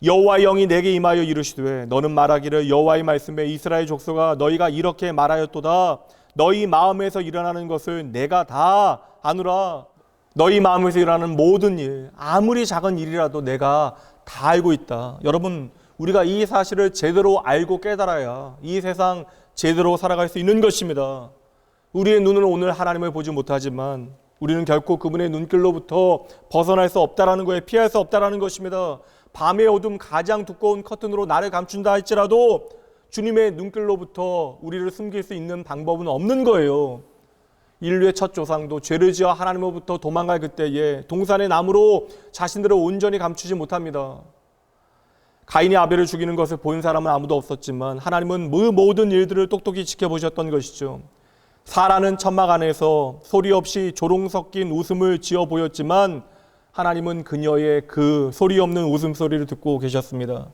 여호와의 영이 내게 임하여 이르시되 너는 말하기를 여호와의 말씀에 이스라엘 족속아 너희가 이렇게 말하였도다. 너희 마음에서 일어나는 것을 내가 다 아노라. 너희 마음에서 일어나는 모든 일, 아무리 작은 일이라도 내가 다 알고 있다. 여러분, 우리가 이 사실을 제대로 알고 깨달아야 이 세상 제대로 살아갈 수 있는 것입니다. 우리의 눈은 오늘 하나님을 보지 못하지만 우리는 결코 그분의 눈길로부터 벗어날 수 없다라는 거에 피할 수 없다라는 것입니다. 밤의 어둠 가장 두꺼운 커튼으로 나를 감춘다 할지라도 주님의 눈길로부터 우리를 숨길 수 있는 방법은 없는 거예요. 인류의 첫 조상도 죄를 지어 하나님으로부터 도망갈 그때에 동산의 나무로 자신들을 온전히 감추지 못합니다. 가인이 아벨을 죽이는 것을 본 사람은 아무도 없었지만 하나님은 그 모든 일들을 똑똑히 지켜보셨던 것이죠. 사라는 천막 안에서 소리 없이 조롱 섞인 웃음을 지어 보였지만 하나님은 그녀의 그 소리 없는 웃음소리를 듣고 계셨습니다.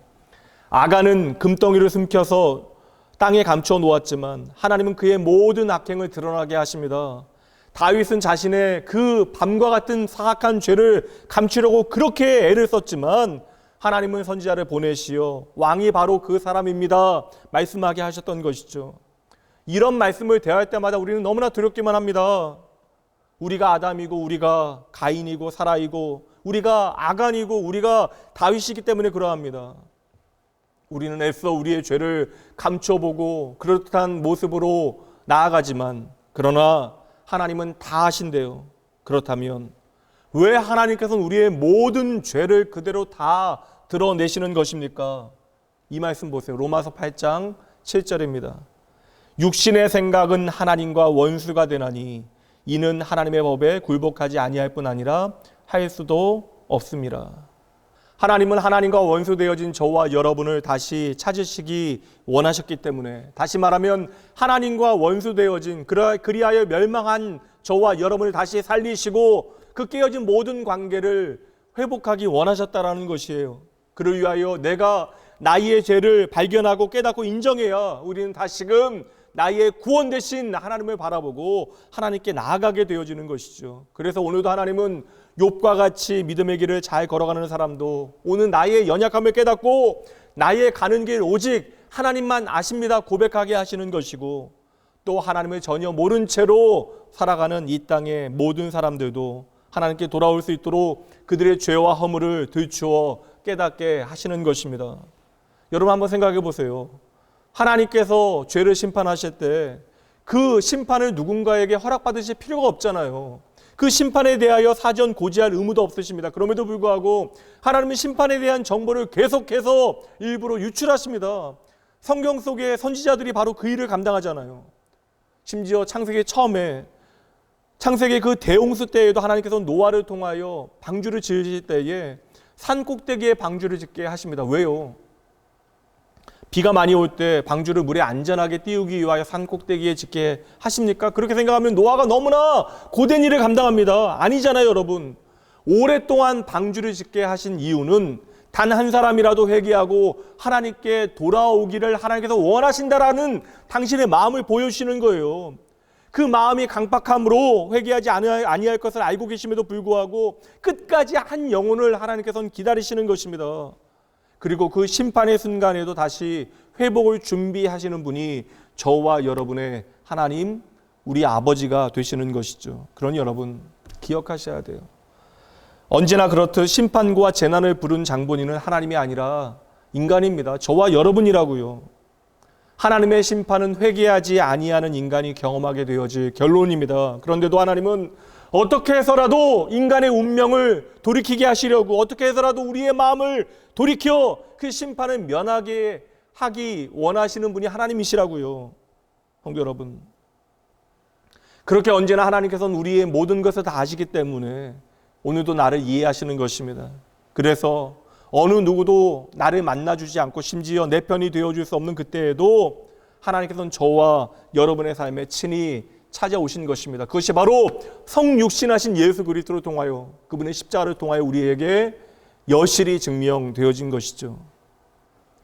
아간은 금덩이를 숨겨서 땅에 감추어 놓았지만 하나님은 그의 모든 악행을 드러나게 하십니다. 다윗은 자신의 그 밤과 같은 사악한 죄를 감추려고 그렇게 애를 썼지만 하나님은 선지자를 보내시어 왕이 바로 그 사람입니다 말씀하게 하셨던 것이죠. 이런 말씀을 대할 때마다 우리는 너무나 두렵기만 합니다. 우리가 아담이고 우리가 가인이고 사라이고 우리가 아간이고 우리가 다윗이기 때문에 그러합니다. 우리는 애써 우리의 죄를 감춰보고 그럴듯한 모습으로 나아가지만 그러나 하나님은 다 아신대요. 그렇다면 왜 하나님께서는 우리의 모든 죄를 그대로 다 드러내시는 것입니까? 이 말씀 보세요. 로마서 8장 7절입니다. 육신의 생각은 하나님과 원수가 되나니 이는 하나님의 법에 굴복하지 아니할 뿐 아니라 할 수도 없습니다. 하나님은 하나님과 원수되어진 저와 여러분을 다시 찾으시기 원하셨기 때문에, 다시 말하면 하나님과 원수되어진 그리하여 멸망한 저와 여러분을 다시 살리시고 그 깨어진 모든 관계를 회복하기 원하셨다라는 것이에요. 그를 위하여 내가 나의 죄를 발견하고 깨닫고 인정해야 우리는 다시금 나의 구원 되신 하나님을 바라보고 하나님께 나아가게 되어지는 것이죠. 그래서 오늘도 하나님은 욥과 같이 믿음의 길을 잘 걸어가는 사람도 오늘 나의 연약함을 깨닫고 나의 가는 길 오직 하나님만 아십니다 고백하게 하시는 것이고, 또 하나님을 전혀 모른 채로 살아가는 이 땅의 모든 사람들도 하나님께 돌아올 수 있도록 그들의 죄와 허물을 들추어 깨닫게 하시는 것입니다. 여러분 한번 생각해 보세요. 하나님께서 죄를 심판하실 때 그 심판을 누군가에게 허락받으실 필요가 없잖아요. 그 심판에 대하여 사전 고지할 의무도 없으십니다. 그럼에도 불구하고 하나님은 심판에 대한 정보를 계속해서 일부러 유출하십니다. 성경 속의 선지자들이 바로 그 일을 감당하잖아요. 심지어 창세기 처음에 창세기 그 대홍수 때에도 하나님께서 노아를 통하여 방주를 지으실 때에 산 꼭대기에 방주를 짓게 하십니다. 왜요? 비가 많이 올 때 방주를 물에 안전하게 띄우기 위하여 산 꼭대기에 짓게 하십니까? 그렇게 생각하면 노아가 너무나 고된 일을 감당합니다. 아니잖아요, 여러분. 오랫동안 방주를 짓게 하신 이유는 단 한 사람이라도 회개하고 하나님께 돌아오기를 하나님께서 원하신다라는 당신의 마음을 보여주시는 거예요. 그 마음이 강팍함으로 회개하지 아니할 것을 알고 계심에도 불구하고 끝까지 한 영혼을 하나님께서는 기다리시는 것입니다. 그리고 그 심판의 순간에도 다시 회복을 준비하시는 분이 저와 여러분의 하나님, 우리 아버지가 되시는 것이죠. 그러니 여러분 기억하셔야 돼요. 언제나 그렇듯 심판과 재난을 부른 장본인은 하나님이 아니라 인간입니다. 저와 여러분이라고요. 하나님의 심판은 회개하지 아니하는 인간이 경험하게 되어질 결론입니다. 그런데도 하나님은 어떻게 해서라도 인간의 운명을 돌이키게 하시려고, 어떻게 해서라도 우리의 마음을 돌이켜 그 심판을 면하게 하기 원하시는 분이 하나님이시라고요. 성도 여러분, 그렇게 언제나 하나님께서는 우리의 모든 것을 다 아시기 때문에 오늘도 나를 이해하시는 것입니다. 그래서 어느 누구도 나를 만나주지 않고 심지어 내 편이 되어줄 수 없는 그때에도 하나님께서는 저와 여러분의 삶에 친히 찾아오신 것입니다. 그것이 바로 성육신하신 예수 그리스도를 통하여, 그분의 십자가를 통하여 우리에게 여실히 증명되어진 것이죠.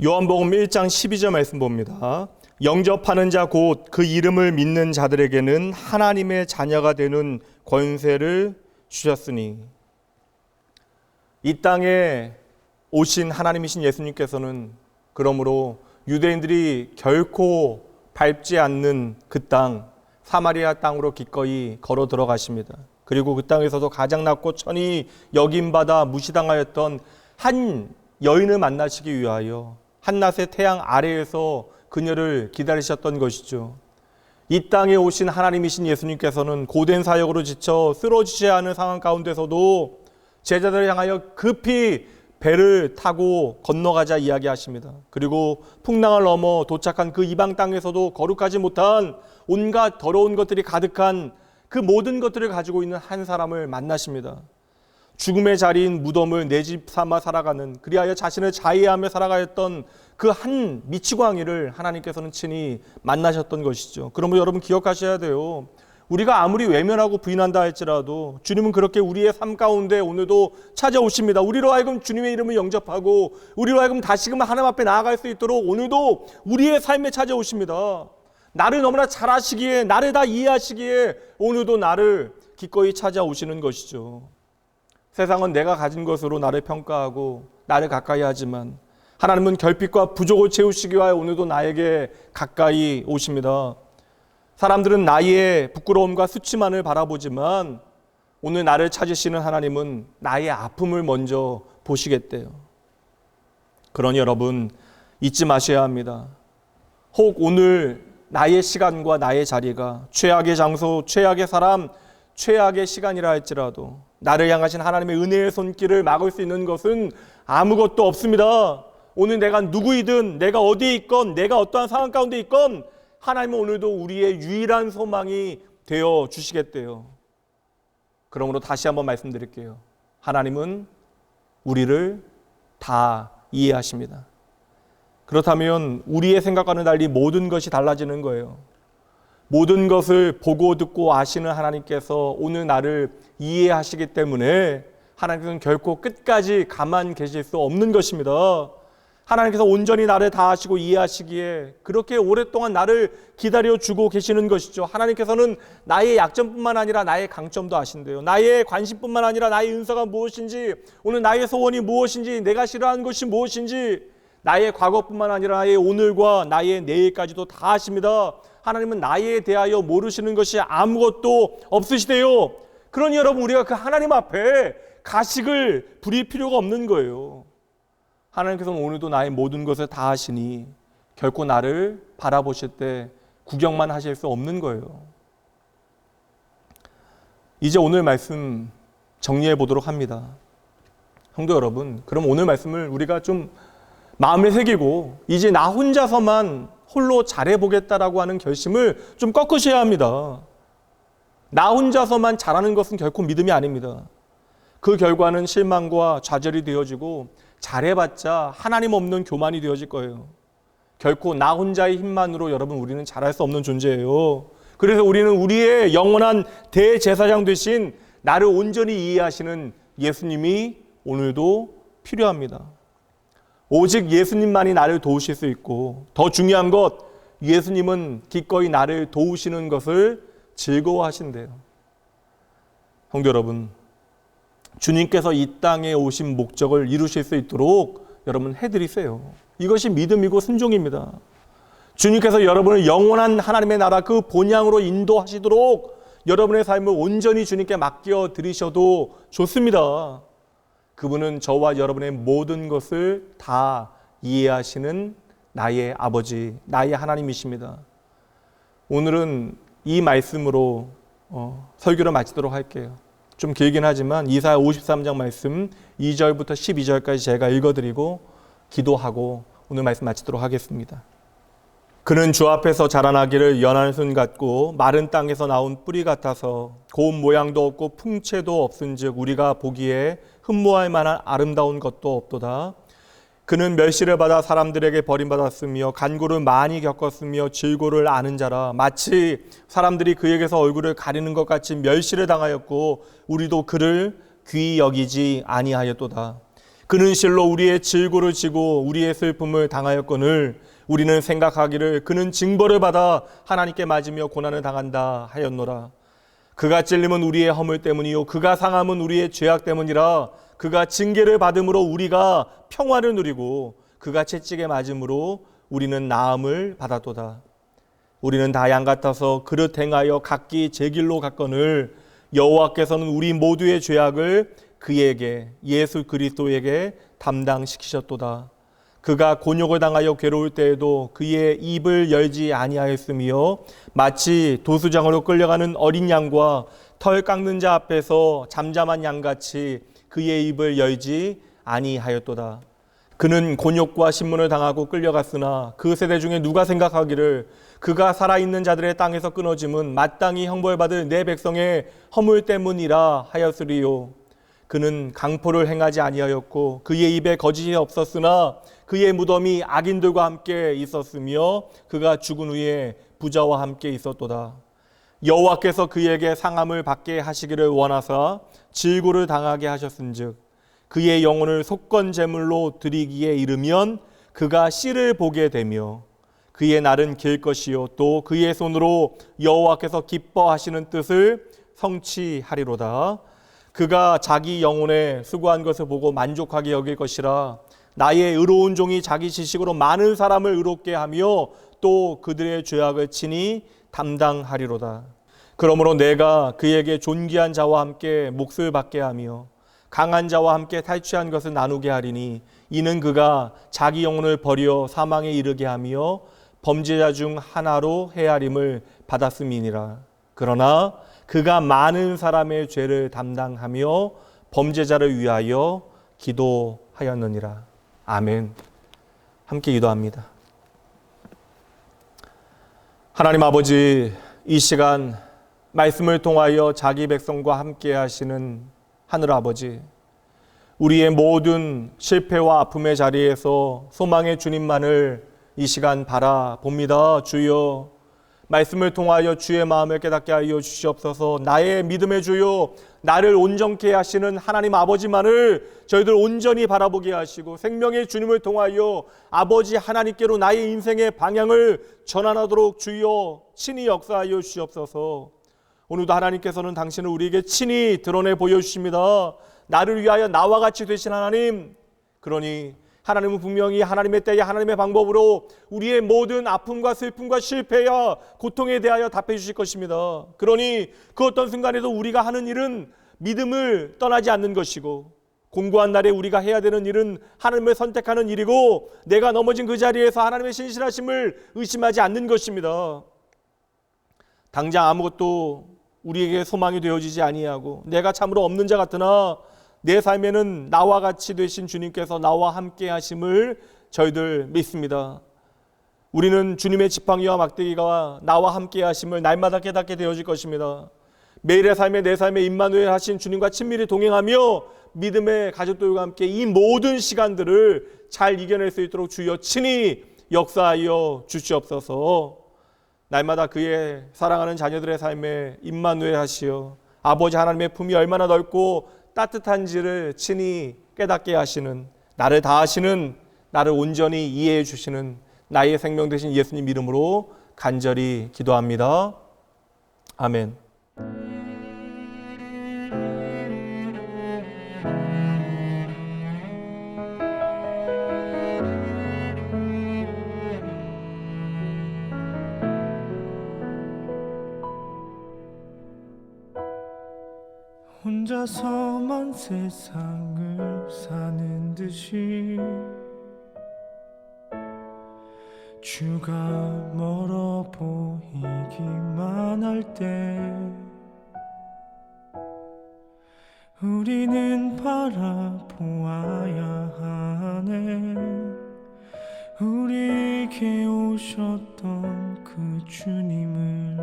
요한복음 1장 12절 말씀 봅니다. 영접하는 자 곧 그 이름을 믿는 자들에게는 하나님의 자녀가 되는 권세를 주셨으니. 이 땅에 오신 하나님이신 예수님께서는 그러므로 유대인들이 결코 밟지 않는 그 땅, 사마리아 땅으로 기꺼이 걸어 들어가십니다. 그리고 그 땅에서도 가장 낮고 천히 여김받아 무시당하였던 한 여인을 만나시기 위하여 한낮의 태양 아래에서 그녀를 기다리셨던 것이죠. 이 땅에 오신 하나님이신 예수님께서는 고된 사역으로 지쳐 쓰러지지 않은 상황 가운데서도 제자들을 향하여 급히 배를 타고 건너가자 이야기하십니다. 그리고 풍랑을 넘어 도착한 그 이방 땅에서도 거룩하지 못한 온갖 더러운 것들이 가득한 그 모든 것들을 가지고 있는 한 사람을 만나십니다. 죽음의 자리인 무덤을 내 집 삼아 살아가는, 그리하여 자신을 자의하며 살아가였던 그 한 미치광이를 하나님께서는 친히 만나셨던 것이죠. 그러므로 여러분 기억하셔야 돼요. 우리가 아무리 외면하고 부인한다 할지라도 주님은 그렇게 우리의 삶 가운데 오늘도 찾아오십니다. 우리로 하여금 주님의 이름을 영접하고 우리로 하여금 다시금 하나님 앞에 나아갈 수 있도록 오늘도 우리의 삶에 찾아오십니다. 나를 너무나 잘 아시기에, 나를 다 이해하시기에 오늘도 나를 기꺼이 찾아오시는 것이죠. 세상은 내가 가진 것으로 나를 평가하고 나를 가까이 하지만 하나님은 결핍과 부족을 채우시기 위하여 오늘도 나에게 가까이 오십니다. 사람들은 나의 부끄러움과 수치만을 바라보지만 오늘 나를 찾으시는 하나님은 나의 아픔을 먼저 보시겠대요. 그러니 여러분 잊지 마셔야 합니다. 혹 오늘 나의 시간과 나의 자리가 최악의 장소, 최악의 사람, 최악의 시간이라 할지라도 나를 향하신 하나님의 은혜의 손길을 막을 수 있는 것은 아무것도 없습니다. 오늘 내가 누구이든 내가 어디에 있건 내가 어떠한 상황 가운데 있건 하나님은 오늘도 우리의 유일한 소망이 되어 주시겠대요. 그러므로 다시 한번 말씀드릴게요. 하나님은 우리를 다 이해하십니다. 그렇다면 우리의 생각과는 달리 모든 것이 달라지는 거예요. 모든 것을 보고 듣고 아시는 하나님께서 오늘 나를 이해하시기 때문에 하나님께서는 결코 끝까지 가만 계실 수 없는 것입니다. 하나님께서 온전히 나를 다 아시고 이해하시기에 그렇게 오랫동안 나를 기다려주고 계시는 것이죠. 하나님께서는 나의 약점뿐만 아니라 나의 강점도 아신대요. 나의 관심뿐만 아니라 나의 은사가 무엇인지, 오늘 나의 소원이 무엇인지, 내가 싫어하는 것이 무엇인지, 나의 과거뿐만 아니라 나의 오늘과 나의 내일까지도 다 아십니다. 하나님은 나에 대하여 모르시는 것이 아무것도 없으시대요. 그러니 여러분 우리가 그 하나님 앞에 가식을 부릴 필요가 없는 거예요. 하나님께서는 오늘도 나의 모든 것을 다 아시니 결코 나를 바라보실 때 구경만 하실 수 없는 거예요. 이제 오늘 말씀 정리해 보도록 합니다. 성도 여러분, 그럼 오늘 말씀을 우리가 좀 마음에 새기고 이제 나 혼자서만 홀로 잘해보겠다라고 하는 결심을 좀 꺾으셔야 합니다. 나 혼자서만 잘하는 것은 결코 믿음이 아닙니다. 그 결과는 실망과 좌절이 되어지고 잘해봤자 하나님 없는 교만이 되어질 거예요. 결코 나 혼자의 힘만으로 여러분 우리는 잘할 수 없는 존재예요. 그래서 우리는 우리의 영원한 대제사장 되신 나를 온전히 이해하시는 예수님이 오늘도 필요합니다. 오직 예수님만이 나를 도우실 수 있고 더 중요한 것, 예수님은 기꺼이 나를 도우시는 것을 즐거워하신대요. 성도 여러분, 주님께서 이 땅에 오신 목적을 이루실 수 있도록 여러분 해드리세요. 이것이 믿음이고 순종입니다. 주님께서 여러분을 영원한 하나님의 나라 그 본향으로 인도하시도록 여러분의 삶을 온전히 주님께 맡겨 드리셔도 좋습니다. 그분은 저와 여러분의 모든 것을 다 이해하시는 나의 아버지, 나의 하나님이십니다. 오늘은 이 말씀으로 설교를 마치도록 할게요. 좀 길긴 하지만 이사야 53장 말씀 2절부터 12절까지 제가 읽어드리고 기도하고 오늘 말씀 마치도록 하겠습니다. 그는 주 앞에서 자라나기를 연한 순 같고 마른 땅에서 나온 뿌리 같아서 고운 모양도 없고 풍채도 없은즉 우리가 보기에 흠모할 만한 아름다운 것도 없도다. 그는 멸시를 받아 사람들에게 버림받았으며 간고를 많이 겪었으며 질고를 아는 자라. 마치 사람들이 그에게서 얼굴을 가리는 것 같이 멸시를 당하였고 우리도 그를 귀히 여기지 아니하였도다. 그는 실로 우리의 질고를 지고 우리의 슬픔을 당하였거늘 우리는 생각하기를 그는 징벌을 받아 하나님께 맞으며 고난을 당한다 하였노라. 그가 찔림은 우리의 허물 때문이요 그가 상함은 우리의 죄악 때문이라. 그가 징계를 받음으로 우리가 평화를 누리고 그가 채찍에 맞음으로 우리는 나음을 받았도다. 우리는 다 양 같아서 그릇 행하여 각기 제 길로 갔거늘 여호와께서는 우리 모두의 죄악을 그에게 예수 그리스도에게 담당시키셨도다. 그가 곤욕을 당하여 괴로울 때에도 그의 입을 열지 아니하였으며 마치 도수장으로 끌려가는 어린 양과 털 깎는 자 앞에서 잠잠한 양같이 그의 입을 열지 아니하였도다. 그는 곤욕과 신문을 당하고 끌려갔으나 그 세대 중에 누가 생각하기를 그가 살아있는 자들의 땅에서 끊어짐은 마땅히 형벌받을 내 백성의 허물 때문이라 하였으리요. 그는 강포를 행하지 아니하였고 그의 입에 거짓이 없었으나 그의 무덤이 악인들과 함께 있었으며 그가 죽은 후에 부자와 함께 있었도다. 여호와께서 그에게 상함을 받게 하시기를 원하사 질고를 당하게 하셨은즉 그의 영혼을 속건 제물로 드리기에 이르면 그가 씨를 보게 되며 그의 날은 길 것이요 또 그의 손으로 여호와께서 기뻐하시는 뜻을 성취하리로다. 그가 자기 영혼에 수고한 것을 보고 만족하게 여길 것이라. 나의 의로운 종이 자기 지식으로 많은 사람을 의롭게 하며 또 그들의 죄악을 친히 담당하리로다. 그러므로 내가 그에게 존귀한 자와 함께 몫을 받게 하며 강한 자와 함께 탈취한 것을 나누게 하리니 이는 그가 자기 영혼을 버려 사망에 이르게 하며 범죄자 중 하나로 헤아림을 받았음이니라. 그러나 그가 많은 사람의 죄를 담당하며 범죄자를 위하여 기도하였느니라. 아멘. 함께 기도합니다. 하나님 아버지, 이 시간 말씀을 통하여 자기 백성과 함께 하시는 하늘 아버지, 우리의 모든 실패와 아픔의 자리에서 소망의 주님만을 이 시간 바라봅니다. 주여, 말씀을 통하여 주의 마음을 깨닫게 하여 주시옵소서. 나의 믿음의 주여, 나를 온전케 하시는 하나님 아버지만을 저희들 온전히 바라보게 하시고 생명의 주님을 통하여 아버지 하나님께로 나의 인생의 방향을 전환하도록 주여 친히 역사하여 주시옵소서. 오늘도 하나님께서는 당신을 우리에게 친히 드러내 보여주십니다. 나를 위하여 나와 같이 되신 하나님, 그러니 하나님은 분명히 하나님의 때에 하나님의 방법으로 우리의 모든 아픔과 슬픔과 실패와 고통에 대하여 답해 주실 것입니다. 그러니 그 어떤 순간에도 우리가 하는 일은 믿음을 떠나지 않는 것이고 공고한 날에 우리가 해야 되는 일은 하나님을 선택하는 일이고 내가 넘어진 그 자리에서 하나님의 신실하심을 의심하지 않는 것입니다. 당장 아무것도 우리에게 소망이 되어지지 아니하고 내가 참으로 없는 자 같으나 내 삶에는 나와 같이 되신 주님께서 나와 함께 하심을 저희들 믿습니다. 우리는 주님의 지팡이와 막대기가 나와 함께 하심을 날마다 깨닫게 되어질 것입니다. 매일의 삶에 내 삶에 임마누엘 하신 주님과 친밀히 동행하며 믿음의 가족들과 함께 이 모든 시간들을 잘 이겨낼 수 있도록 주여 친히 역사하여 주시옵소서. 날마다 그의 사랑하는 자녀들의 삶에 임마누엘 하시어 아버지 하나님의 품이 얼마나 넓고 따뜻한지를 친히 깨닫게 하시는, 나를 다하시는, 나를 온전히 이해해 주시는 나의 생명 되신 예수님 이름으로 간절히 기도합니다. 아멘.
혼자서만 세상을 사는 듯이 주가 멀어 보이기만 할 때 우리는 바라보아야 하네. 우리에게 오셨던 그 주님을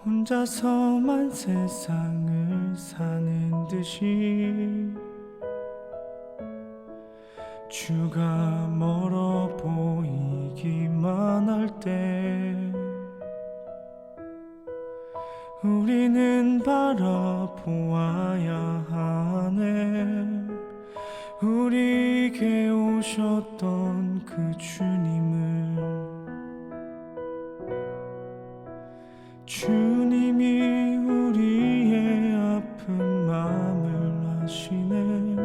혼자서만 세상을 사는 듯이 주가 멀어 보이기만 할 때 우리는 바라보아야 하네. 우리에게 오셨던 그 주님을 주님이 마음을 아시네.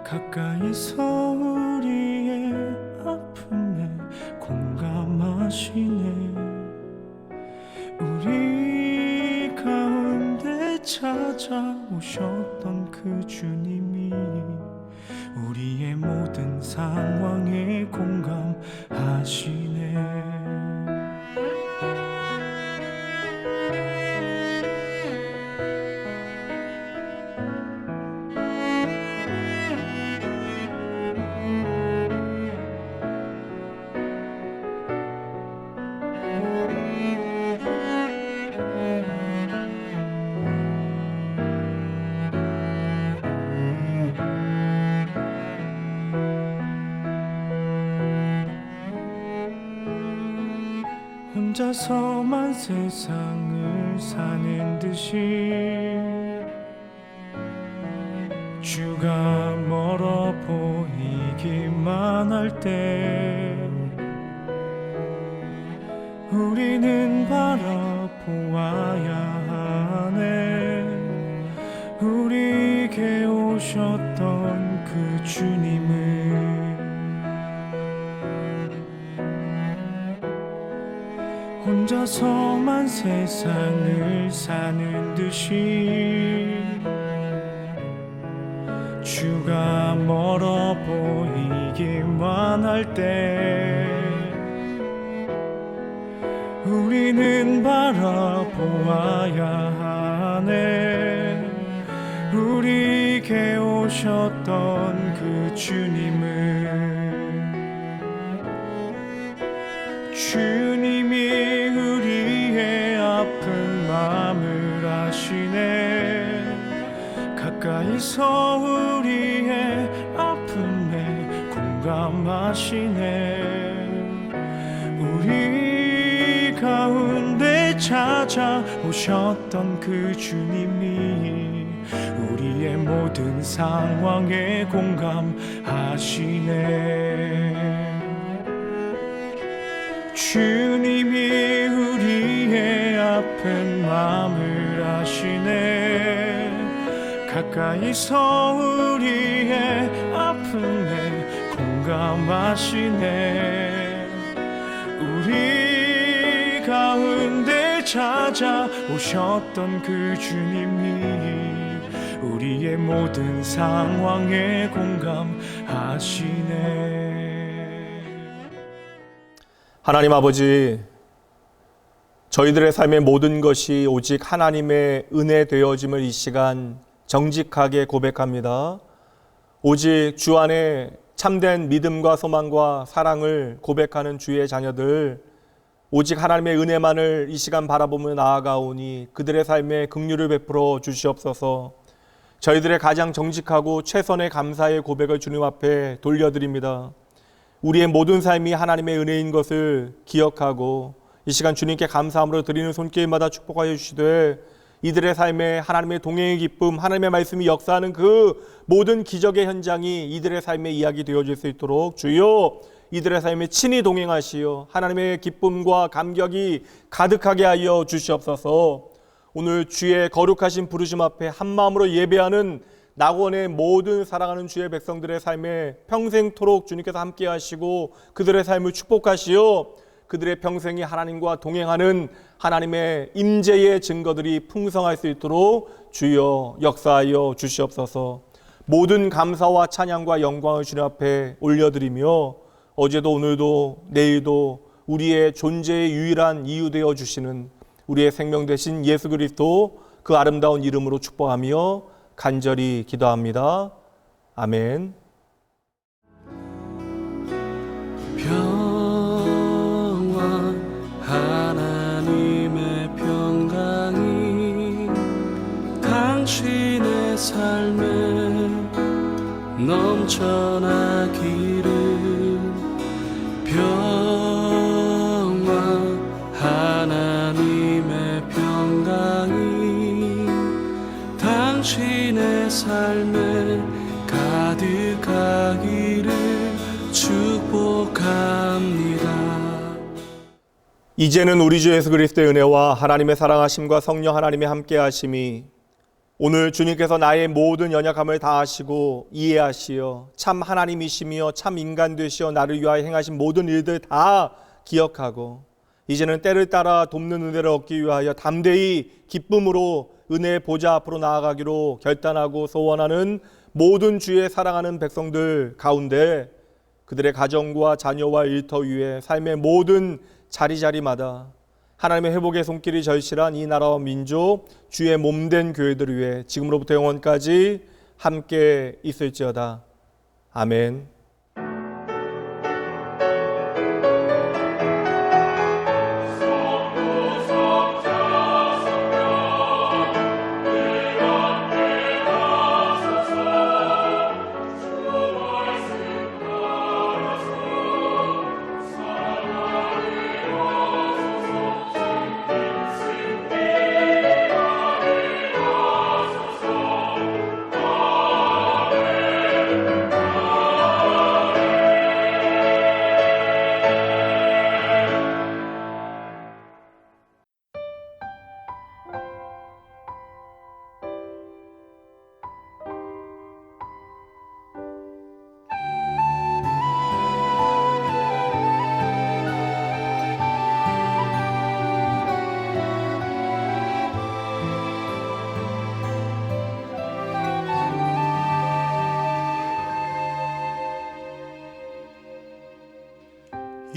가까이서 우리의 아픔에 공감하시네. 우리 가운데 찾아오셨던 그 주님이 우리의 모든 상황에 공감하시네. 혼자서만 세상을 사는 듯이 주가 멀어 보이기만 할 때 우리는 바라보아야 하네. 우리에게 오셨던 그 주님을 혼자서만 세상을 사는 듯이 주가 멀어 보이기만 할 때 우리는 바라보아야 하네. 우리에게 오셨던 그 주님이 우리의 아픈 마음을 아시네. 가까이서 우리의 아픔에 공감하시네. 우리 가운데 찾아오셨던 그 주님이 우리의 모든 상황에 공감하시네. 주님이 우리의 아픈 마음을 아시네. 가까이서 우리의 아픔에 공감하시네. 우리 가운데 찾아오셨던 그 주님이 우리의 모든 상황에 공감하시네.
하나님 아버지, 저희들의 삶의 모든 것이 오직 하나님의 은혜 되어짐을 이 시간 정직하게 고백합니다. 오직 주 안에 참된 믿음과 소망과 사랑을 고백하는 주의 자녀들, 오직 하나님의 은혜만을 이 시간 바라보며 나아가오니 그들의 삶에 긍휼을 베풀어 주시옵소서. 저희들의 가장 정직하고 최선의 감사의 고백을 주님 앞에 돌려드립니다. 우리의 모든 삶이 하나님의 은혜인 것을 기억하고 이 시간 주님께 감사함으로 드리는 손길마다 축복하여 주시되 이들의 삶에 하나님의 동행의 기쁨, 하나님의 말씀이 역사하는 그 모든 기적의 현장이 이들의 삶의 이야기 되어질 수 있도록 주여 이들의 삶에 친히 동행하시어 하나님의 기쁨과 감격이 가득하게 하여 주시옵소서. 오늘 주의 거룩하신 부르심 앞에 한마음으로 예배하는 낙원의 모든 사랑하는 주의 백성들의 삶에 평생토록 주님께서 함께 하시고 그들의 삶을 축복하시어 그들의 평생이 하나님과 동행하는 하나님의 임재의 증거들이 풍성할 수 있도록 주여 역사하여 주시옵소서. 모든 감사와 찬양과 영광을 주님 앞에 올려드리며 어제도 오늘도 내일도 우리의 존재의 유일한 이유 되어 주시는 우리의 생명 되신 예수 그리스도 그 아름다운 이름으로 축복하며 간절히 기도합니다. 아멘.
평화 하나님의 평강이 당신의 삶에 넘쳐나기를. 평화 하나님의 평강이 당신의 삶에 가득하기를 축복합니다.
이제는 우리 주 예수 그리스도의 은혜와 하나님의 사랑하심과 성령 하나님의 함께하심이 오늘 주님께서 나의 모든 연약함을 다 아시고 이해하시어 참 하나님이시며 참 인간 되시어 나를 위하여 행하신 모든 일들 다 기억하고 이제는 때를 따라 돕는 은혜를 얻기 위하여 담대히 기쁨으로 은혜의 보좌 앞으로 나아가기로 결단하고 소원하는 모든 주의 사랑하는 백성들 가운데 그들의 가정과 자녀와 일터 위에 삶의 모든 자리자리마다 하나님의 회복의 손길이 절실한 이 나라와 민족 주의 몸된 교회들을 위해 지금으로부터 영원까지 함께 있을지어다. 아멘.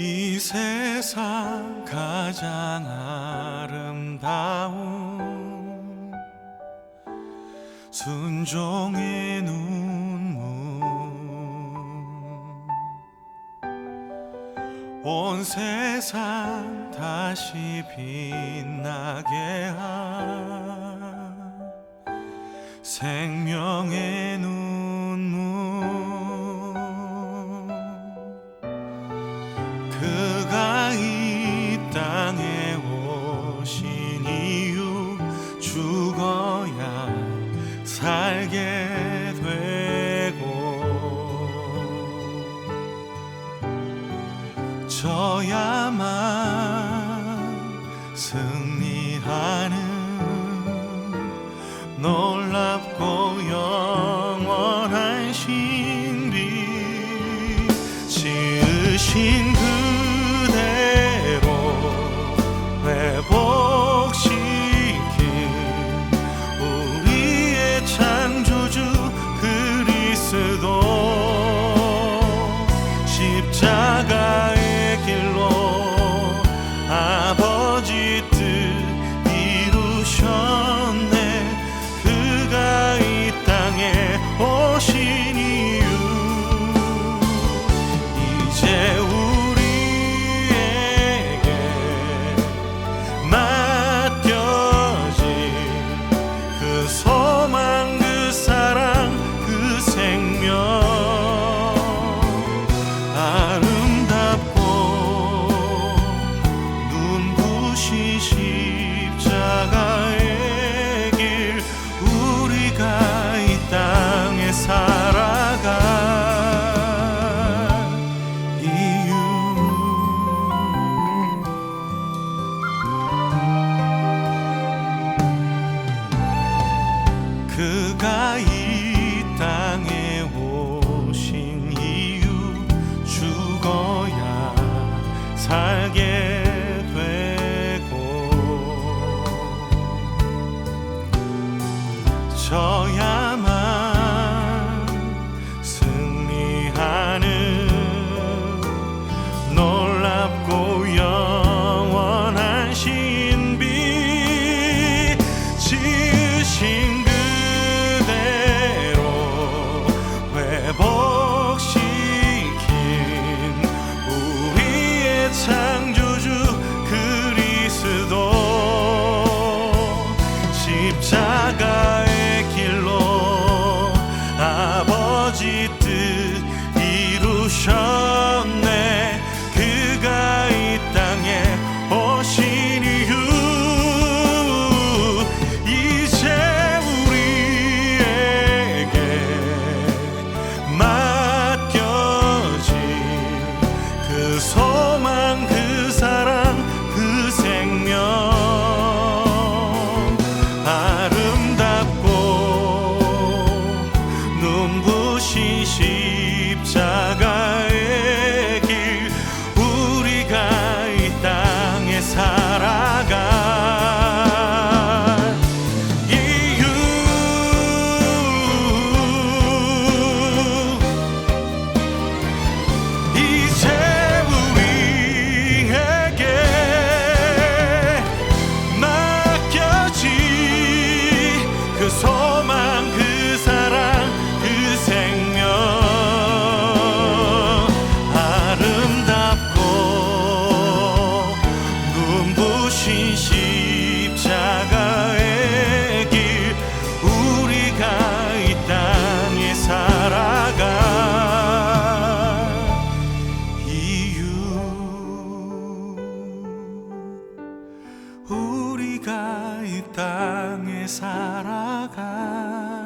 이 세상 가장 아름다운 순종의 눈물 온 세상 다시 빛나게 한 생명의 눈물 그가 이 땅에 오신 이유 죽어야 살게 되고 져야만 승리하는 놀랍고 영원한 신비 지으신 그대로 회복시킨 우리의 창조주 그리스도 십자가의 길로 아버지 뜻 이루셨네 그가 이 땅에 오신 이유 이제 우리에게 맡겨진 그 소망 그 사랑 그 생명 아름답고 눈부신 십자가의 길 우리가 이 땅에 살아가 이유 그가 이 땅에 오신 이유 죽어야 살게 되고 져야만 승리하는 놀랍고 영원한 신비 지으신 그대로 회복시킨 우리의 창조주 그리스도 십자가의 길로 우리가 이 땅에 살아가